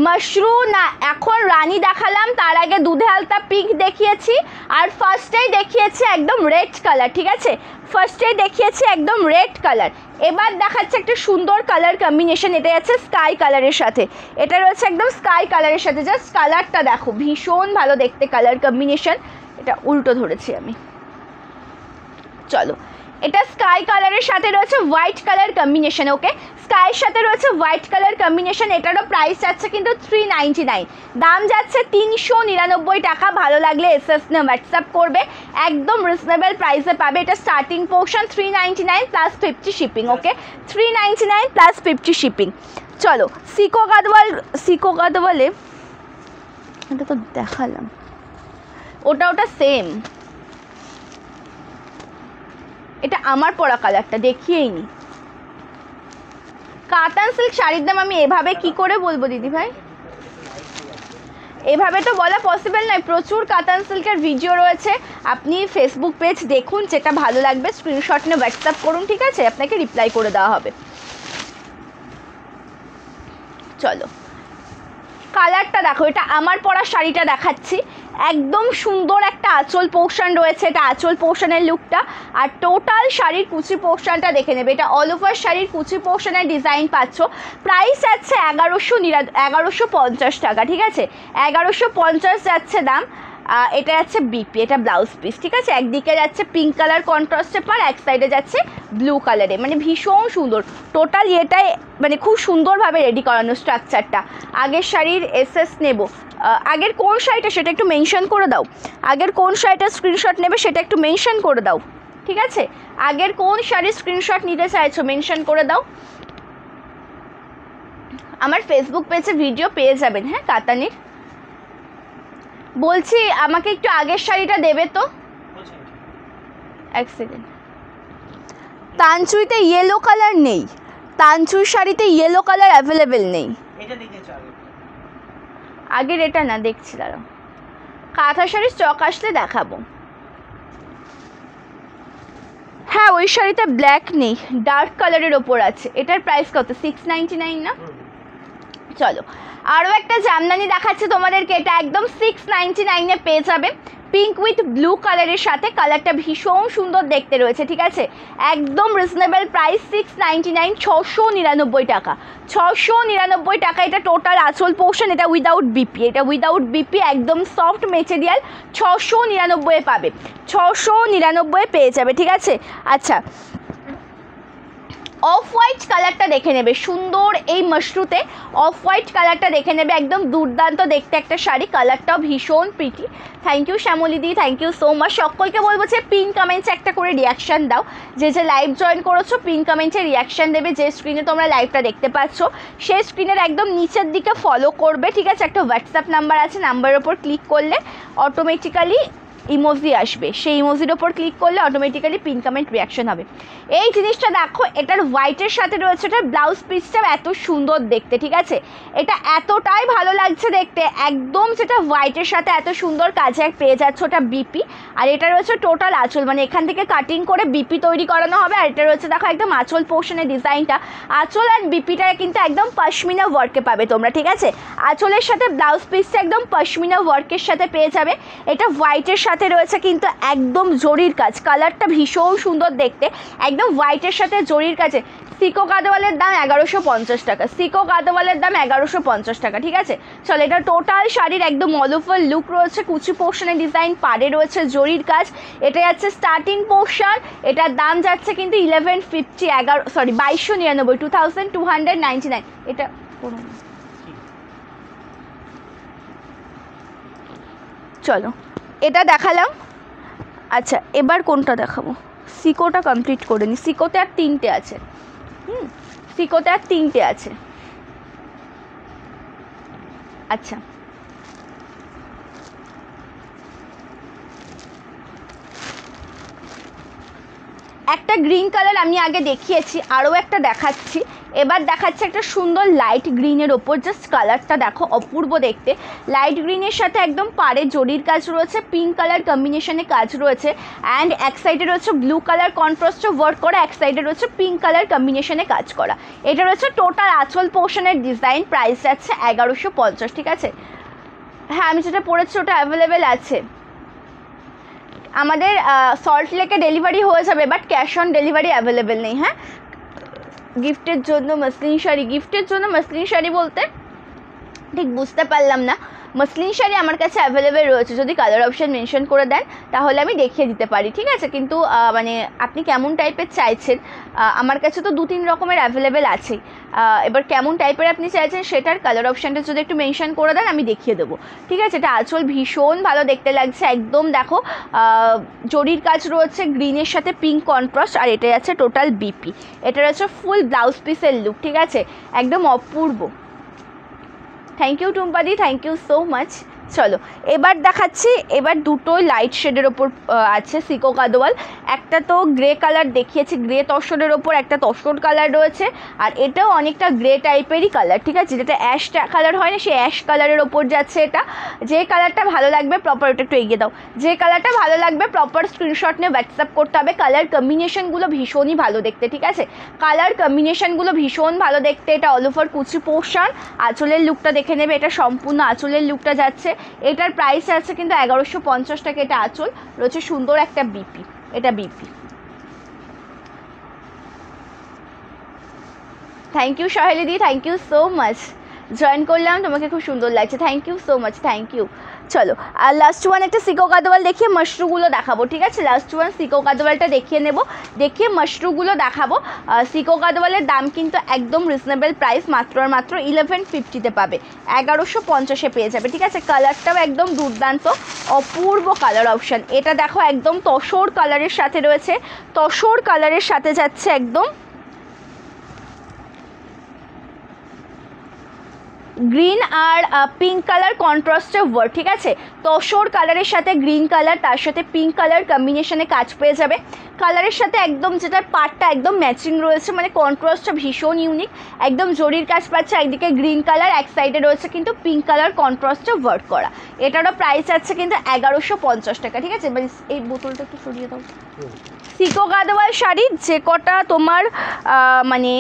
মাশরু না, এখন রানী দেখালাম, তার আগে দুধে আলতা পিঙ্ক দেখিয়েছি, আর ফার্স্টেই দেখিয়েছি একদম রেড কালার, ঠিক আছে। ফার্স্টেই দেখিয়েছি একদম রেড কালার। এবার দেখাচ্ছে একটা সুন্দর কালার কম্বিনেশন। এটা যাচ্ছে স্কাই কালারের সাথে, এটা রয়েছে একদম স্কাই কালারের সাথে। জাস্ট কালারটা দেখো, ভীষণ ভালো দেখতে কালার কম্বিনেশন। এটা উল্টো ধরেছি আমি। চলো, এটা স্কাই কালারের সাথে রয়েছে হোয়াইট কালার কম্বিনেশন। ওকে, স্কাইয়ের সাথে রয়েছে হোয়াইট কালার কম্বিনেশন। এটারও প্রাইস যাচ্ছে কিন্তু 399, দাম যাচ্ছে 399 টাকা। ভালো লাগলে এসএস নে হোয়াটসঅ্যাপ করবে, একদম রিজনেবল প্রাইসে পাবে। এটা স্টার্টিং পোর্শন 399 প্লাস 50 শিপিং। ওকে, 399 প্লাস 50 শিপিং। চলো, সিকো গাদওয়ালে এটা তো দেখালাম, ওটা সেম। এটা আমার পরা কালারটা দেখিয়েই নি। কাতান সিল্ক শাড়ির দাম আমি এভাবে কি করে বলবো দিদি ভাই? এভাবে তো বলা পসিবল নয়। প্রচুর কাতান সিল্কের ভিডিও রয়েছে, আপনি ফেসবুক পেজ দেখুন, যেটা ভালো লাগবে স্ক্রিনশট নিয়ে হোয়াটসঅ্যাপ করুন, ঠিক আছে। আপনাকে রিপ্লাই করে দেওয়া হবে। চলো, কালারটা দেখো, এটা আমার পরা শাড়িটা দেখাচ্ছি, একদম সুন্দর একটা আঁচল পোর্শন রয়েছে, এটা আঁচল পোর্শনের লুকটা। আর টোটাল শাড়ির কুচি পোর্শনটা দেখে নেবে, এটা অল ওভার শাড়ির কুচি পোর্শনের ডিজাইন পাচ্ছ। প্রাইস যাচ্ছে 1150 টাকা, ঠিক আছে, 1150 যাচ্ছে দাম। এটা যাচ্ছে বিপি, এটা ব্লাউজ পিস, ঠিক আছে। একদিকে যাচ্ছে পিঙ্ক কালার কন্ট্রাস্টে পার, এক সাইডে যাচ্ছে ব্লু কালারে, মানে ভীষণ সুন্দর। টোটাল এটাই মানে খুব সুন্দরভাবে রেডি করানো স্ট্রাকচারটা। আগের শাড়ির এসএস নেব, আগের কোন শাড়িটা সেটা একটু মেনশন করে দাও, আগের কোন শাড়িটার স্ক্রিনশট নেবে সেটা একটু মেনশন করে দাও, ঠিক আছে। আগের কোন শাড়ির স্ক্রিনশট নিতে চাইছো মেনশন করে দাও। আমার ফেসবুক পেজে ভিডিও পেয়ে যাবেন, হ্যাঁ কাতানির। বলছি আমাকে একটু আগের শাড়িটা দেবে তো, এক সেকেন্ড। তানচুইতে ইয়েলো কালার নেই, তানচুই শাড়িতে ইয়েলো কালার অ্যাভেলেবেল নেই। এটা দেখেছো আগে? আগের এটা না, দেখছি দাঁড়াও, কাঁথা শাড়ির স্টক আসলে দেখাবো। হ্যাঁ ওই শাড়িতে ব্ল্যাক নেই, ডার্ক কালারের ওপর আছে। এটার প্রাইস কত? 699 না? চলো আরও একটা জামদানি দেখাচ্ছে তোমাদেরকে, এটা একদম 699-এ পেয়ে যাবে, পিঙ্ক উইথ ব্লু কালারের সাথে। কালারটা ভীষণ সুন্দর দেখতে রয়েছে, ঠিক আছে। একদম রিজনেবল প্রাইস 699, 699 টাকা, 699 টাকা। এটা টোটাল আঁচল পোর্শন, এটা উইদাউট বিপি, এটা উইদাউট বিপি, একদম সফট মেটেরিয়াল, 699-এ পাবে, 699-এ পেয়ে যাবে, ঠিক আছে। আচ্ছা অফ হোয়াইট কালারটা দেখে নেবে, সুন্দর এই মাশরুতে অফ হোয়াইট কালারটা দেখে নেবে, একদম দুর্দান্ত দেখতে একটা শাড়ি, কালারটাও ভীষণ প্রিটি। থ্যাংক ইউ শ্যামলিদি, থ্যাংক ইউ সো মাচ। সকলকে বলবো যে পিন কমেন্টসে একটা করে রিয়াকশান দাও, যে যে লাইভ জয়েন করেছো পিন কমেন্টে রিয়াকশান দেবে। যে স্ক্রিনে তোমরা লাইভটা দেখতে পাচ্ছ সেই স্ক্রিনের একদম নিচের দিকে ফলো করবে, ঠিক আছে। একটা হোয়াটসঅ্যাপ নাম্বার আছে, নাম্বারের ওপর ক্লিক করলে অটোমেটিক্যালি ইমোজি আসবে, সেই ইমোজির ওপর ক্লিক করলে অটোমেটিক্যালি পিন কমেন্ট রিয়াকশন হবে। এই জিনিসটা দেখো, এটার হোয়াইটের সাথে রয়েছে, এটার ব্লাউজ পিসটা এত সুন্দর দেখতে, ঠিক আছে। এটা এতটাই ভালো লাগছে দেখতে, একদম যেটা হোয়াইটের সাথে এত সুন্দর কাজে পেয়ে যাচ্ছে, ওটা বিপি। আর এটা রয়েছে টোটাল আঁচল, মানে এখান থেকে কাটিং করে বিপি তৈরি করানো হবে। আর এটা রয়েছে দেখো একদম আঁচল পোর্শনের ডিজাইনটা, আঁচল আর বিপিটা কিন্তু একদম পশমিনা ওয়ার্কে পাবে তোমরা, ঠিক আছে। আঁচলের সাথে ব্লাউজ পিসটা একদম পশমিনা ওয়ার্কের সাথে পেয়ে যাবে। এটা হোয়াইটের সাথে রয়েছে কিন্তু একদম জরির কাজ, কালারটা ভীষণ সুন্দর দেখতে, একদম হোয়াইটের সাথে জরির কাজে। সিকো গাদওয়ালের দাম 1150 টাকা, সিকো গাদওয়ালের দাম 1150 টাকা, ঠিক আছে। চলো এটা টোটাল শাড়ির একদম অল ওভার লুক রয়েছে, কুচি পোর্শনের ডিজাইন, পাড়ে রয়েছে জরির কাজ। এটা যাচ্ছে স্টার্টিং পোর্শন, এটার দাম যাচ্ছে কিন্তু 2299, 2299। এটা চলো এটা দেখালাম। আচ্ছা এবার কোনটা দেখাবো? সিকোটা কমপ্লিট করে নি, সিকোতে আর 3টে আছে, সিকোতে আর 3টে আছে। আচ্ছা একটা গ্রিন কালার আমি আগে দেখিয়েছি, আরও একটা দেখাচ্ছি। এবার দেখাচ্ছে একটা সুন্দর লাইট গ্রিনের ওপর, জাস্ট কালারটা দেখো অপূর্ব দেখতে। লাইট গ্রিনের সাথে একদম পাড়ে জরির কাজ রয়েছে, পিঙ্ক কালার কম্বিনেশনে কাজ রয়েছে, অ্যান্ড এক সাইডে রয়েছে ব্লু কালার কন্ট্রাস্টে ওয়ার্ক করা, এক সাইডে রয়েছে পিঙ্ক কালার কম্বিনেশনে কাজ করা। এটা রয়েছে টোটাল আঁচল পোর্শনের ডিজাইন, প্রাইস যাচ্ছে 1150, ঠিক আছে। হ্যাঁ আমি যেটা পড়েছি ওটা অ্যাভেলেবেল আছে। আমাদের সল্ট লেকে ডেলিভারি হয়ে যাবে, but cash on delivery available নেই। হ্যাঁ গিফটের জন্য মসলিন শাড়ি, গিফটের জন্য মসলিন শাড়ি বলতে ঠিক বুঝতে পারলাম না। মসলিন শাড়ি আমার কাছে অ্যাভেলেবেল রয়েছে, যদি কালার অপশান মেনশন করে দেন তাহলে আমি দেখিয়ে দিতে পারি, ঠিক আছে। কিন্তু মানে আপনি কেমন টাইপের চাইছেন, আমার কাছে তো 2-3 রকমের অ্যাভেলেবেল আছেই। এবার কেমন টাইপের আপনি চাইছেন সেটার কালার অপশানটা যদি একটু মেনশন করে দেন আমি দেখিয়ে দেবো, ঠিক আছে। এটা আঁচল ভীষণ ভালো দেখতে লাগছে, একদম দেখো জরির কাজ রয়েছে গ্রিনের সাথে পিঙ্ক কন্ট্রাস্ট। আর এটা আছে টোটাল বিপি, এটা আছে ফুল ব্লাউজ পিসের লুক, ঠিক আছে, একদম অপূর্ব। থ্যাংক ইউ টুম্পাদি, থ্যাংক ইউ সো মাচ। চলো এবার দেখাচ্ছি, এবার দুটোই লাইট শেডের ওপর আছে সিকো গাদওয়াল। একটা তো গ্রে কালার দেখিয়েছি, গ্রে তসরের ওপর একটা তসর কালার রয়েছে, আর এটাও অনেকটা গ্রে টাইপেরই কালার, ঠিক আছে। যেটা অ্যাশ কালার হয় না, সেই অ্যাশ কালারের ওপর যাচ্ছে এটা। যে কালারটা ভালো লাগবে প্রপার, ওটা একটু এগিয়ে দাও, যে কালারটা ভালো লাগবে প্রপার স্ক্রিনশট নিয়ে হোয়াটসঅ্যাপ করতে হবে। কালার কম্বিনেশনগুলো ভীষণই ভালো দেখতে, ঠিক আছে, কালার কম্বিনেশনগুলো ভীষণ ভালো দেখতে। এটা অল ওভার কুচি পোর্শন, আঁচলের লুকটা দেখে নেবে, এটা সম্পূর্ণ আঁচলের লুকটা যাচ্ছে। এটার প্রাইস আছে কিন্তু 1150 টাকা। এটা আঁচল রয়েছে সুন্দর একটা বিপি, এটা বিপি। Thank you Saheli di, thank you so much, join করলাম, তোমাকে খুব সুন্দর লাগছে, thank you so much, thank you. চলো আর লাস্ট ওয়ান একটা সিকো গাদোয়াল দেখিয়ে মাশরুগুলো দেখাবো, ঠিক আছে? লাস্ট ওয়ান সিকো গাদোয়ালটা দেখিয়ে নেব, দেখিয়ে মাশরুগুলো দেখাবো। সিকো গাদোয়ালের দাম কিন্তু একদম রিজনেবল প্রাইস, মাত্র আর মাত্র 1150-তে পাবে, 1150-এ পেয়ে যাবে, ঠিক আছে? কালারটাও একদম দুর্দান্ত, অপূর্ব কালার অপশান। এটা দেখো একদম তসর কালারের সাথে রয়েছে, তসর কালারের সাথে যাচ্ছে একদম গ্রিন আর পিঙ্ক কালার কন্ট্রাস্টের ওয়ার্ক, ঠিক আছে? তসর কালারের সাথে গ্রিন কালার, তার সাথে পিঙ্ক কালার কম্বিনেশনে কাজ পেয়ে যাবে। কালারের সাথে একদম যেটার পার্টটা একদম ম্যাচিং রয়েছে, মানে কন্ট্রাস্টটা ভীষণ ইউনিক, একদম জরির কাজ পাচ্ছে। একদিকে গ্রিন কালার, এক সাইডে রয়েছে কিন্তু পিঙ্ক কালার কন্ট্রাস্টে ওয়ার্ক করা। এটারও প্রাইস আছে কিন্তু 1150 টাকা, ঠিক আছে? এবার এই বোতলটা একটু সরিয়ে দাও। সিকো গাদোয়াল শাড়ি যে কটা তোমার মানে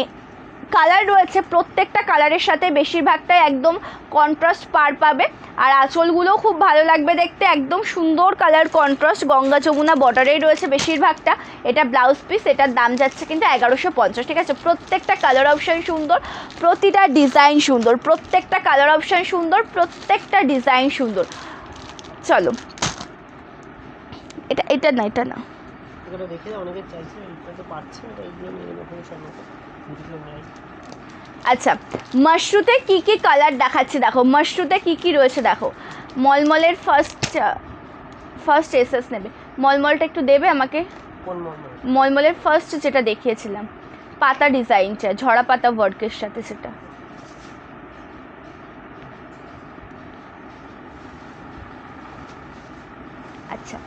কালার রয়েছে, প্রত্যেকটা কালারের সাথে বেশিরভাগটাই একদম কন্ট্রাস্ট পার পাবে। আর আঁচলগুলোও খুব ভালো লাগবে দেখতে, একদম সুন্দর কালার কন্ট্রাস্ট, গঙ্গা যমুনা বর্ডারেই রয়েছে বেশিরভাগটা। এটা ব্লাউজ পিস, এটার দাম যাচ্ছে কিন্তু 1150, ঠিক আছে? প্রত্যেকটা কালার অপশান সুন্দর, প্রতিটা ডিজাইন সুন্দর, প্রত্যেকটা কালার অপশান সুন্দর, প্রত্যেকটা ডিজাইন সুন্দর। চলো এটা এটা না, এটা না, এগুলো দেখে অনেকে চাইছে, এটা তো পাচ্ছে, এটা এইগুলো নিয়ে নেবো সম্ভবত। আচ্ছা মাশরুতে কি কি কালার দেখাচ্ছি দেখো, মাশরুতে কি কি রয়েছে দেখো। মলমলের ফার্স্ট এসএস নেবে, মলমলটা একটু দেবে আমাকে। কোন মলমল? মলমলের ফার্স্ট যেটা দেখিয়েছিলাম, পাতা ডিজাইনটা ঝরা পাতা ওয়ার্কের সাথে, সেটা। আচ্ছা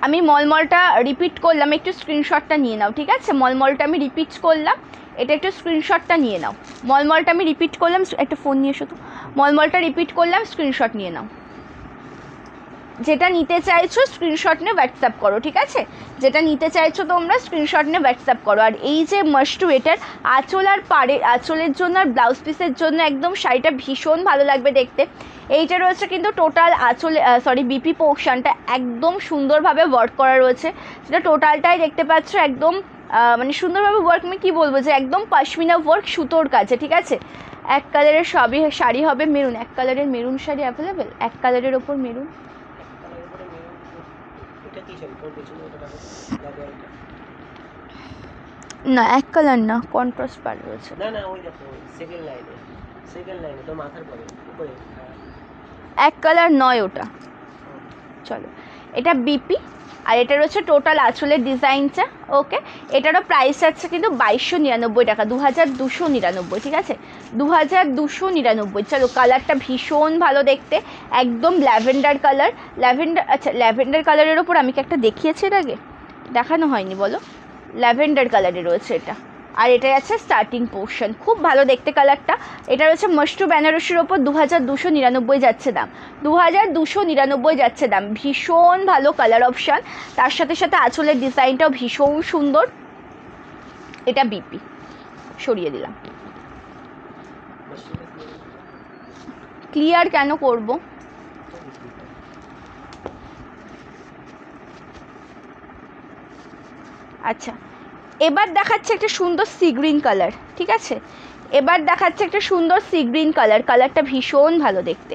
আমি মলমলটা রিপিট করলাম, একটু স্ক্রিনশটটা নিয়ে নাও, ঠিক আছে? মলমলটা আমি রিপিট করলাম, এটা একটু স্ক্রিনশটটা নিয়ে নাও। মলমলটা আমি রিপিট করলাম, একটা ফোন নিয়ে শুধু মলমলটা রিপিট করলাম, স্ক্রিনশট নিয়ে নাও। যেটা নিতে চাইছো স্ক্রিনশট নিয়ে হোয়াটসঅ্যাপ করো, ঠিক আছে? যেটা নিতে চাইছো তোমরা স্ক্রিনশট নিয়ে হোয়াটসঅ্যাপ করো। আর এই যে মাশরু, এটার আঁচল আর আঁচলের জন্য আর ব্লাউজ পিসের জন্য একদম শাড়িটা ভীষণ ভালো লাগবে দেখতে। এইটা রয়েছে কিন্তু টোটাল আঁচলে বিপি পোর্শনটা একদম সুন্দরভাবে ওয়ার্ক করা রয়েছে, সেটা টোটালটাই দেখতে পাচ্ছ একদম মানে সুন্দরভাবে ওয়ার্ক। আমি কী বলবো যে একদম পাশমিনা ওয়ার্ক সুতোর কাছে, ঠিক আছে? এক কালারের সবই শাড়ি হবে মেরুন, এক কালারের মেরুন শাড়ি অ্যাভেলেবেল, এক কালারের ওপর মেরুন। না এক কালার না, কন্ট্রাস্ট পার রয়েছে। না না, ওই দেখো সেকেন্ড লাইনে তো মাথার পরে উপরে এক কালার নয় ওটা। চলো এটা বিপি, আর এটা রয়েছে টোটাল আঁচলের ডিজাইনটা। ওকে, এটারও প্রাইস আছে কিন্তু 2299 টাকা, 2299, ঠিক আছে? 2299। চলো কালারটা ভীষণ ভালো দেখতে, একদম ল্যাভেন্ডার কালার, ল্যাভেন্ডার। আচ্ছা ল্যাভেন্ডার কালারের ওপর আমি কি একটা দেখিয়েছি এর আগে? দেখানো হয়নি বলো। ল্যাভেন্ডার কালারে রয়েছে এটা, আর এটাই আছে স্টার্টিং পোর্শন, খুব ভালো দেখতে কালারটা। এটা রয়েছে মাশরু বেনারসির ওপর 2299 যাচ্ছে দাম, 2299 যাচ্ছে দাম। ভীষণ ভালো কালার অপশান, তার সাথে সাথে আঁচলের ডিজাইনটাও ভীষণ সুন্দর। এটা বিপি, সরিয়ে দিলাম। ক্লিয়ার কেন করব? আচ্ছা এবার দেখাচ্ছে একটা সুন্দর সি গ্রিন কালার, ঠিক আছে? এবার দেখাচ্ছে একটা সুন্দর সি গ্রিন কালার, কালারটা ভীষণ ভালো দেখতে।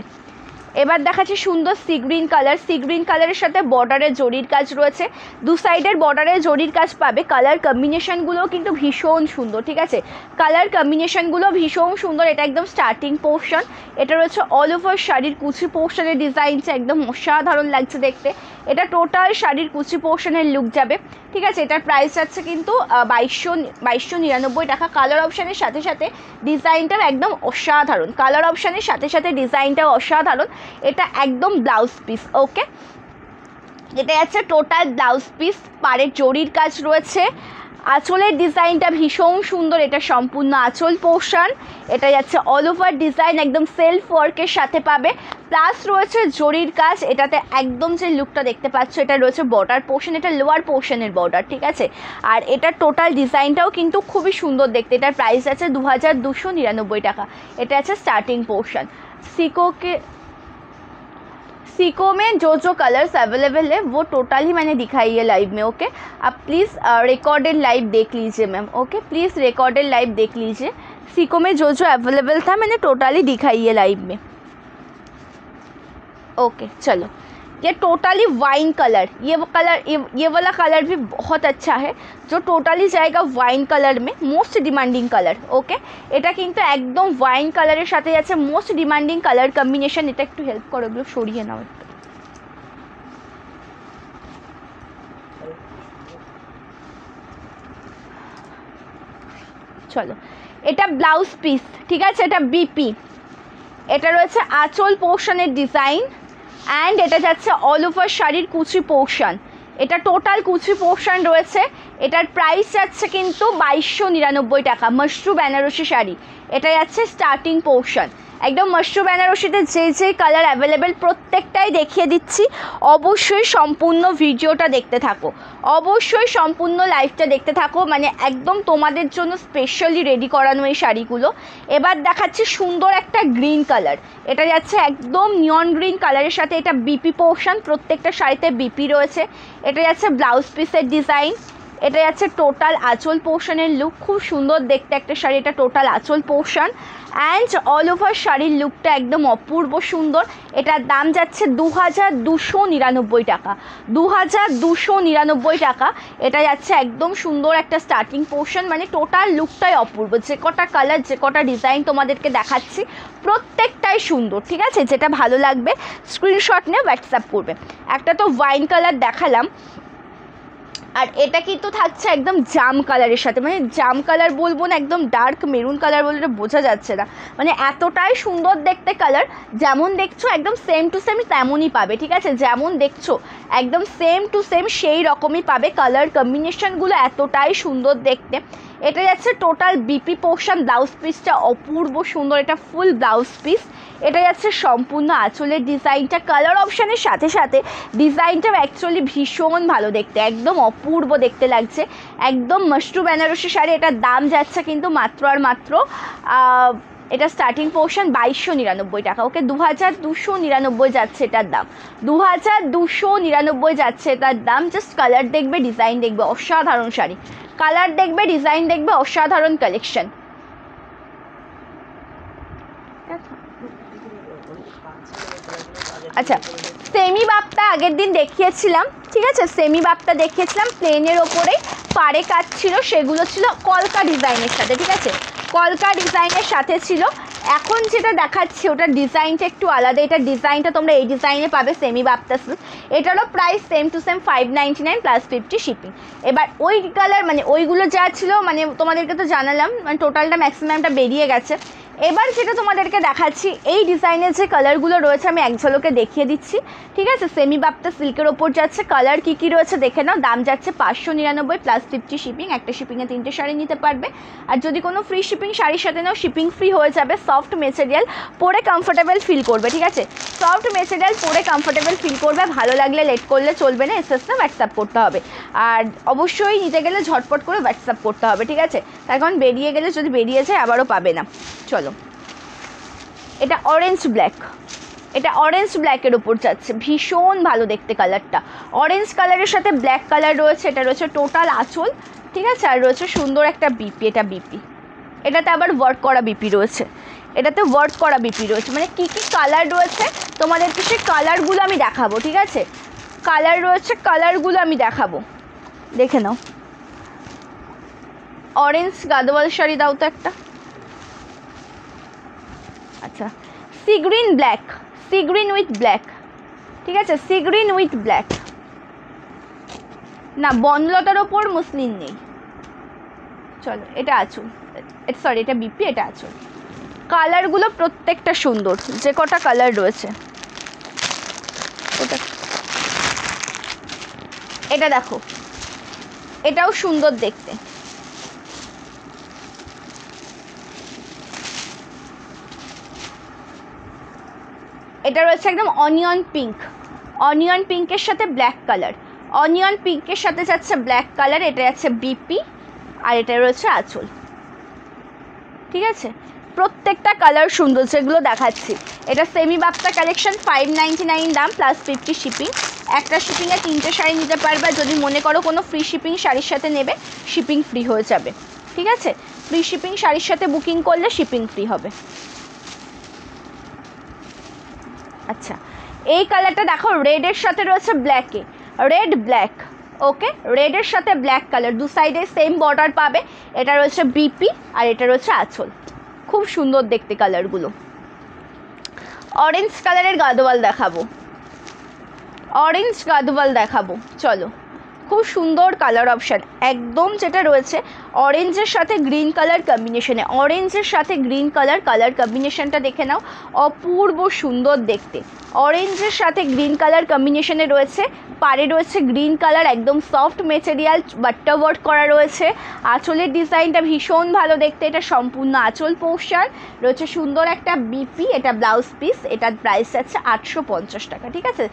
এবার দেখাচ্ছে সুন্দর sea green colour, sea green কালারের সাথে বর্ডারে জরির কাজ রয়েছে, দু সাইডের বর্ডারে জরির কাজ পাবে। কালার কম্বিনেশনগুলোও কিন্তু ভীষণ সুন্দর, ঠিক আছে? কালার কম্বিনেশনগুলো ভীষণ সুন্দর। এটা একদম স্টার্টিং পোর্শন, এটা রয়েছে অল ওভার শাড়ির কুচি পোর্শনের ডিজাইনটা একদম অসাধারণ লাগছে দেখতে। এটা টোটাল শাড়ির কুচি পোর্শনের লুক যাবে, ঠিক আছে? এটার প্রাইস আছে কিন্তু 2299 টাকা। কালার অপশানের সাথে সাথে ডিজাইনটাও একদম অসাধারণ, কালার অপশানের সাথে সাথে ডিজাইনটাও অসাধারণ। এটা একদম ব্লাউজ পিস। ওকে, এটা আছে টোটাল ব্লাউজ পিস, পাড়ের জরির কাজ রয়েছে, আঁচলের ডিজাইনটা ভীষণ সুন্দর। এটা সম্পূর্ণ আঁচল পোর্শন, এটা যাচ্ছে অল ওভার ডিজাইন, একদম সেলফ ওয়ার্কের সাথে পাবে, প্লাস রয়েছে জরির কাজ। এটাতে একদম যে লুকটা দেখতে পাচ্ছ, এটা রয়েছে বর্ডার পোর্শন, এটা লোয়ার পোর্শনের বর্ডার, ঠিক আছে? আর এটার টোটাল ডিজাইনটাও কিন্তু খুবই সুন্দর দেখতে। এটার প্রাইস আছে 2299 টাকা। এটা আছে স্টার্টিং পোর্শন। সিকোকে सीको में जो कलर्स अवेलेबल है वो टोटली मैंने दिखाई है लाइव में। ओके, आप प्लीज़ रिकॉर्डेड लाइव देख लीजिए ma'am. Okay, please recorded live देख लीजिए। सीको में जो अवेलेबल था मैंने टोटली दिखाई है लाइव में। ओके चलो, ये टोटली वाइन कलर, ये वाला कलर भी बहुत अच्छा है जो टोटली जाएगा वाइन कलर में, मोस्ट डिमांडिंग कलर। ओके, এটা কিন্তু একদম ওয়াইন কালারের সাথে যাচ্ছে, মোস্ট ডিমান্ডিং কালার কম্বিনেশন। এটা একটু হেল্প করো, এগুলো সরিয়ে নাও একটু। চলো, এটা ব্লাউজ পিস, ঠিক আছে, এটা বিপি, এটা রয়েছে আঁচল পোর্শনের ডিজাইন অ্যান্ড এটা যাচ্ছে অল ওভার শাড়ির কুচি পোর্শন। এটা টোটাল কুচি পোর্শন রয়েছে। এটার প্রাইস যাচ্ছে কিন্তু 2299 টাকা। মশরু বেনারসি শাড়ি, এটা যাচ্ছে স্টার্টিং পোর্শন। একদম মশরু বেনারসিতে যে কালার অ্যাভেলেবেল প্রত্যেকটাই দেখিয়ে দিচ্ছি। অবশ্যই সম্পূর্ণ ভিডিওটা দেখতে থাকো, অবশ্যই সম্পূর্ণ লাইভটা দেখতে থাকো, মানে একদম তোমাদের জন্য স্পেশালি রেডি করানো এই শাড়িগুলো। এবার দেখাচ্ছি সুন্দর একটা গ্রিন কালার, এটা যাচ্ছে একদম নিয়ন গ্রিন কালারের সাথে। এটা বিপি পোর্শন, প্রত্যেকটা শাড়িতে বিপি রয়েছে। এটা যাচ্ছে ব্লাউজ পিসের ডিজাইন, এটা যাচ্ছে টোটাল আঁচল পোর্শনের লুক। খুব সুন্দর দেখতে একটা শাড়ি, এটা টোটাল আঁচল পোর্শন অ্যান্ড অল ওভার শাড়ির লুকটা একদম অপূর্ব সুন্দর। এটার দাম যাচ্ছে 2299 টাকা, 2299 টাকা। এটা যাচ্ছে একদম সুন্দর একটা স্টার্টিং পোর্শন, মানে টোটাল লুকটাই অপূর্ব। যে কটা কালার, যে কটা ডিজাইন তোমাদেরকে দেখাচ্ছি প্রত্যেকটাই সুন্দর, ঠিক আছে। যেটা ভালো লাগবে স্ক্রিনশট নিয়ে হোয়াটসঅ্যাপ করবে। একটা তো ওয়াইন কালার দেখালাম, আর এটা কিন্তু থাকছে একদম জাম কালারের সাথে, মানে জাম কালার বলবো না, একদম ডার্ক মেরুন কালার বললে বোঝা যাচ্ছে না, মানে এতটাই সুন্দর দেখতে কালার। যেমন দেখছো একদম সেম টু সেম তেমনই পাবে, ঠিক আছে, যেমন দেখছো একদম সেম টু সেম সেই রকমই পাবে। কালার কম্বিনেশনগুলো এতটাই সুন্দর দেখতে। এটা যাচ্ছে টোটাল বিপি পোর্শন, ব্লাউজ পিসটা অপূর্ব সুন্দর, এটা ফুল ব্লাউজ পিস। এটা যাচ্ছে সম্পূর্ণ আঁচলের ডিজাইনটা, কালার অপশানের সাথে সাথে ডিজাইনটা অ্যাকচুয়ালি ভীষণ ভালো দেখতে, একদম অপূর্ব দেখতে লাগছে, একদম মশরু বেনারসি শাড়ি। এটার দাম যাচ্ছে কিন্তু মাত্র আর মাত্র এটা স্টার্টিং পোর্শন 2299 টাকা। ওকে, 2299 যাচ্ছে এটার দাম, 2299 যাচ্ছে এটার দাম। জাস্ট কালার দেখবে, ডিজাইন দেখবে, অসাধারণ শাড়ি। কালার দেখবে, ডিজাইন দেখবে, অসাধারণ কালেকশন। আচ্ছা, সেমি বাপটা আগের দিন দেখিয়েছিলাম, ঠিক আছে, সেমি বাপটা দেখিয়েছিলাম প্লেনের ওপরেই পাড়ে কাজ ছিল, সেগুলো ছিল কলকা ডিজাইনের সাথে, ঠিক আছে, কলকা ডিজাইনের সাথে ছিল। এখন যেটা দেখাচ্ছি ওটার ডিজাইনটা একটু আলাদা। এটার ডিজাইনটা তোমরা এই ডিজাইনে পাবে সেমি বাপটা সিল্ক। এটারও price same to same 599 plus 50 shipping. এবার ওই কালার মানে ওইগুলো যা ছিল, মানে তোমাদেরকে তো জানালাম, মানে টোটালটা ম্যাক্সিমামটা বেরিয়ে গেছে। এবার যেটা তোমাদেরকে দেখাচ্ছি এই ডিজাইনের যে কালারগুলো রয়েছে আমি এক ঝলকে দেখিয়ে দিচ্ছি, ঠিক আছে। সেমি বাপ্তা সিল্কের ওপর যাচ্ছে, কালার কী কী রয়েছে দেখে নাও। দাম যাচ্ছে 599 প্লাস 50 শিপিং। একটা শিপিংয়ে 3টে শাড়ি নিতে পারবে, আর যদি কোনো ফ্রি শিপিং শাড়ির সাথে নাও শিপিং ফ্রি হয়ে যাবে। সফট মেটেরিয়াল, পরে কমফোর্টেবল ফিল করবে, ঠিক আছে, সফট মেটেরিয়াল পরে কমফোর্টেবল ফিল করবে। ভালো লাগলে লেট করলে চলবে না, এসএসএ হোয়াটসঅ্যাপ করতে হবে, আর অবশ্যই নিতে গেলে ঝটপট করে হোয়াটসঅ্যাপ করতে হবে, ঠিক আছে, তার কারণ বেরিয়ে গেলে যদি বেরিয়ে যায় আবারও পাবে না। চলো, এটা অরেঞ্জ ব্ল্যাক, এটা অরেঞ্জ ব্ল্যাকের উপর যাচ্ছে, ভীষণ ভালো দেখতে কালারটা। অরেঞ্জ কালারের সাথে ব্ল্যাক কালার রয়েছে। এটা রয়েছে টোটাল আঁচল, ঠিক আছে, আর রয়েছে সুন্দর একটা বিপি। এটা বিপি, এটাতে আবার ওয়ার্ক করা বিপি রয়েছে, এটাতে ওয়ার্ক করা বিপি রয়েছে। মানে কী কী কালার রয়েছে তোমাদেরকে সেই কালারগুলো আমি দেখাবো, ঠিক আছে, কালার রয়েছে, কালারগুলো আমি দেখাবো, দেখে নাও। অরেঞ্জ গাদোয়াল শাড়ি দাও তো একটা। আচ্ছা, sea green black, sea green with black, ঠিক আছে, সি গ্রিন উইথ ব্ল্যাক। না, বনলতার ওপর মুসলিম নেই। চলো, এটা আঁচল, সরি এটা বিপি, এটা আঁচল। কালারগুলো প্রত্যেকটা সুন্দর, যে কটা কালার রয়েছে। ওটা, এটা দেখো, এটাও সুন্দর দেখতে। এটা রয়েছে একদম অনিয়ন পিঙ্ক, অনিয়ন পিঙ্কের সাথে ব্ল্যাক কালার, অনিয়ন পিঙ্কের সাথে যাচ্ছে ব্ল্যাক কালার। এটা যাচ্ছে বিপি, আর এটা রয়েছে আঁচল, ঠিক আছে। প্রত্যেকটা কালার সুন্দর, যেগুলো দেখাচ্ছি। এটা সেমি বাপ্তা কালেকশন, 599 দাম প্লাস 50 শিপিং। একটা শিপিংয়ে 3টে শাড়ি নিতে পারবে। যদি মনে করো কোনো ফ্রি শিপিং শাড়ির সাথে নেবে, শিপিং ফ্রি হয়ে যাবে, ঠিক আছে? ফ্রি শিপিং শাড়ির সাথে বুকিং করলে শিপিং ফ্রি হবে। আচ্ছা, এই কালারটা দেখো, রেডের সাথে রয়েছে ব্ল্যাকে, রেড ব্ল্যাক, ওকে, রেডের সাথে ব্ল্যাক কালার, দু সাইডে সেম বর্ডার পাবে। এটা রয়েছে বিপি আর এটা রয়েছে আঁচল, খুব সুন্দর দেখতে কালারগুলো। অরেঞ্জ কালারের গাদোয়াল দেখাবো, অরেঞ্জ গাদোয়াল দেখাবো, চলো। খুব সুন্দর কালার অপশান, একদম যেটা রয়েছে অরেঞ্জের সাথে গ্রিন কালার কম্বিনেশনে। অরেঞ্জের সাথে গ্রিন কালার কম্বিনেশনটা দেখে নাও, অপূর্ব সুন্দর দেখতে। অরেঞ্জের সাথে গ্রিন কালার কম্বিনেশনে রয়েছে, পাড়ে রয়েছে গ্রিন কালার, একদম সফট মেটেরিয়াল, বাট্টা ওয়ার্ক করা রয়েছে। আঁচলের ডিজাইনটা ভীষণ ভালো দেখতে, এটা সম্পূর্ণ আঁচল পোর্শন রয়েছে। সুন্দর একটা বিপি, এটা ব্লাউজ পিস, এটার প্রাইস আছে 850 টাকা, ঠিক আছে?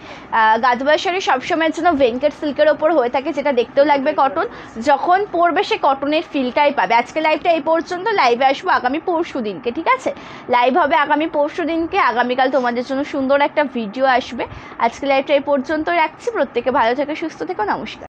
গাদোয়াল শাড়ি সবসময়ের জন্য ভেঙ্কট সিল্কের ওপর হয়ে থাকে, যেটা দেখতেও লাগবে কটন, যখন পরবে সে কটনের ফিলটাই পাবে। আজকে লাইভটা এই পর্যন্ত, লাইভে আসবো আগামী পরশু দিনকে, ঠিক আছে? লাইভ হবে আগামী পরশু দিনকে, আগামীকাল তোমাদের জন্য সুন্দর একটা ভিডিও আসবে। আজকে লাইভটা এই পর্যন্ত রাখছি, প্রত্যেকে ভালো থেকে সুস্থ থেকো, নমস্কার।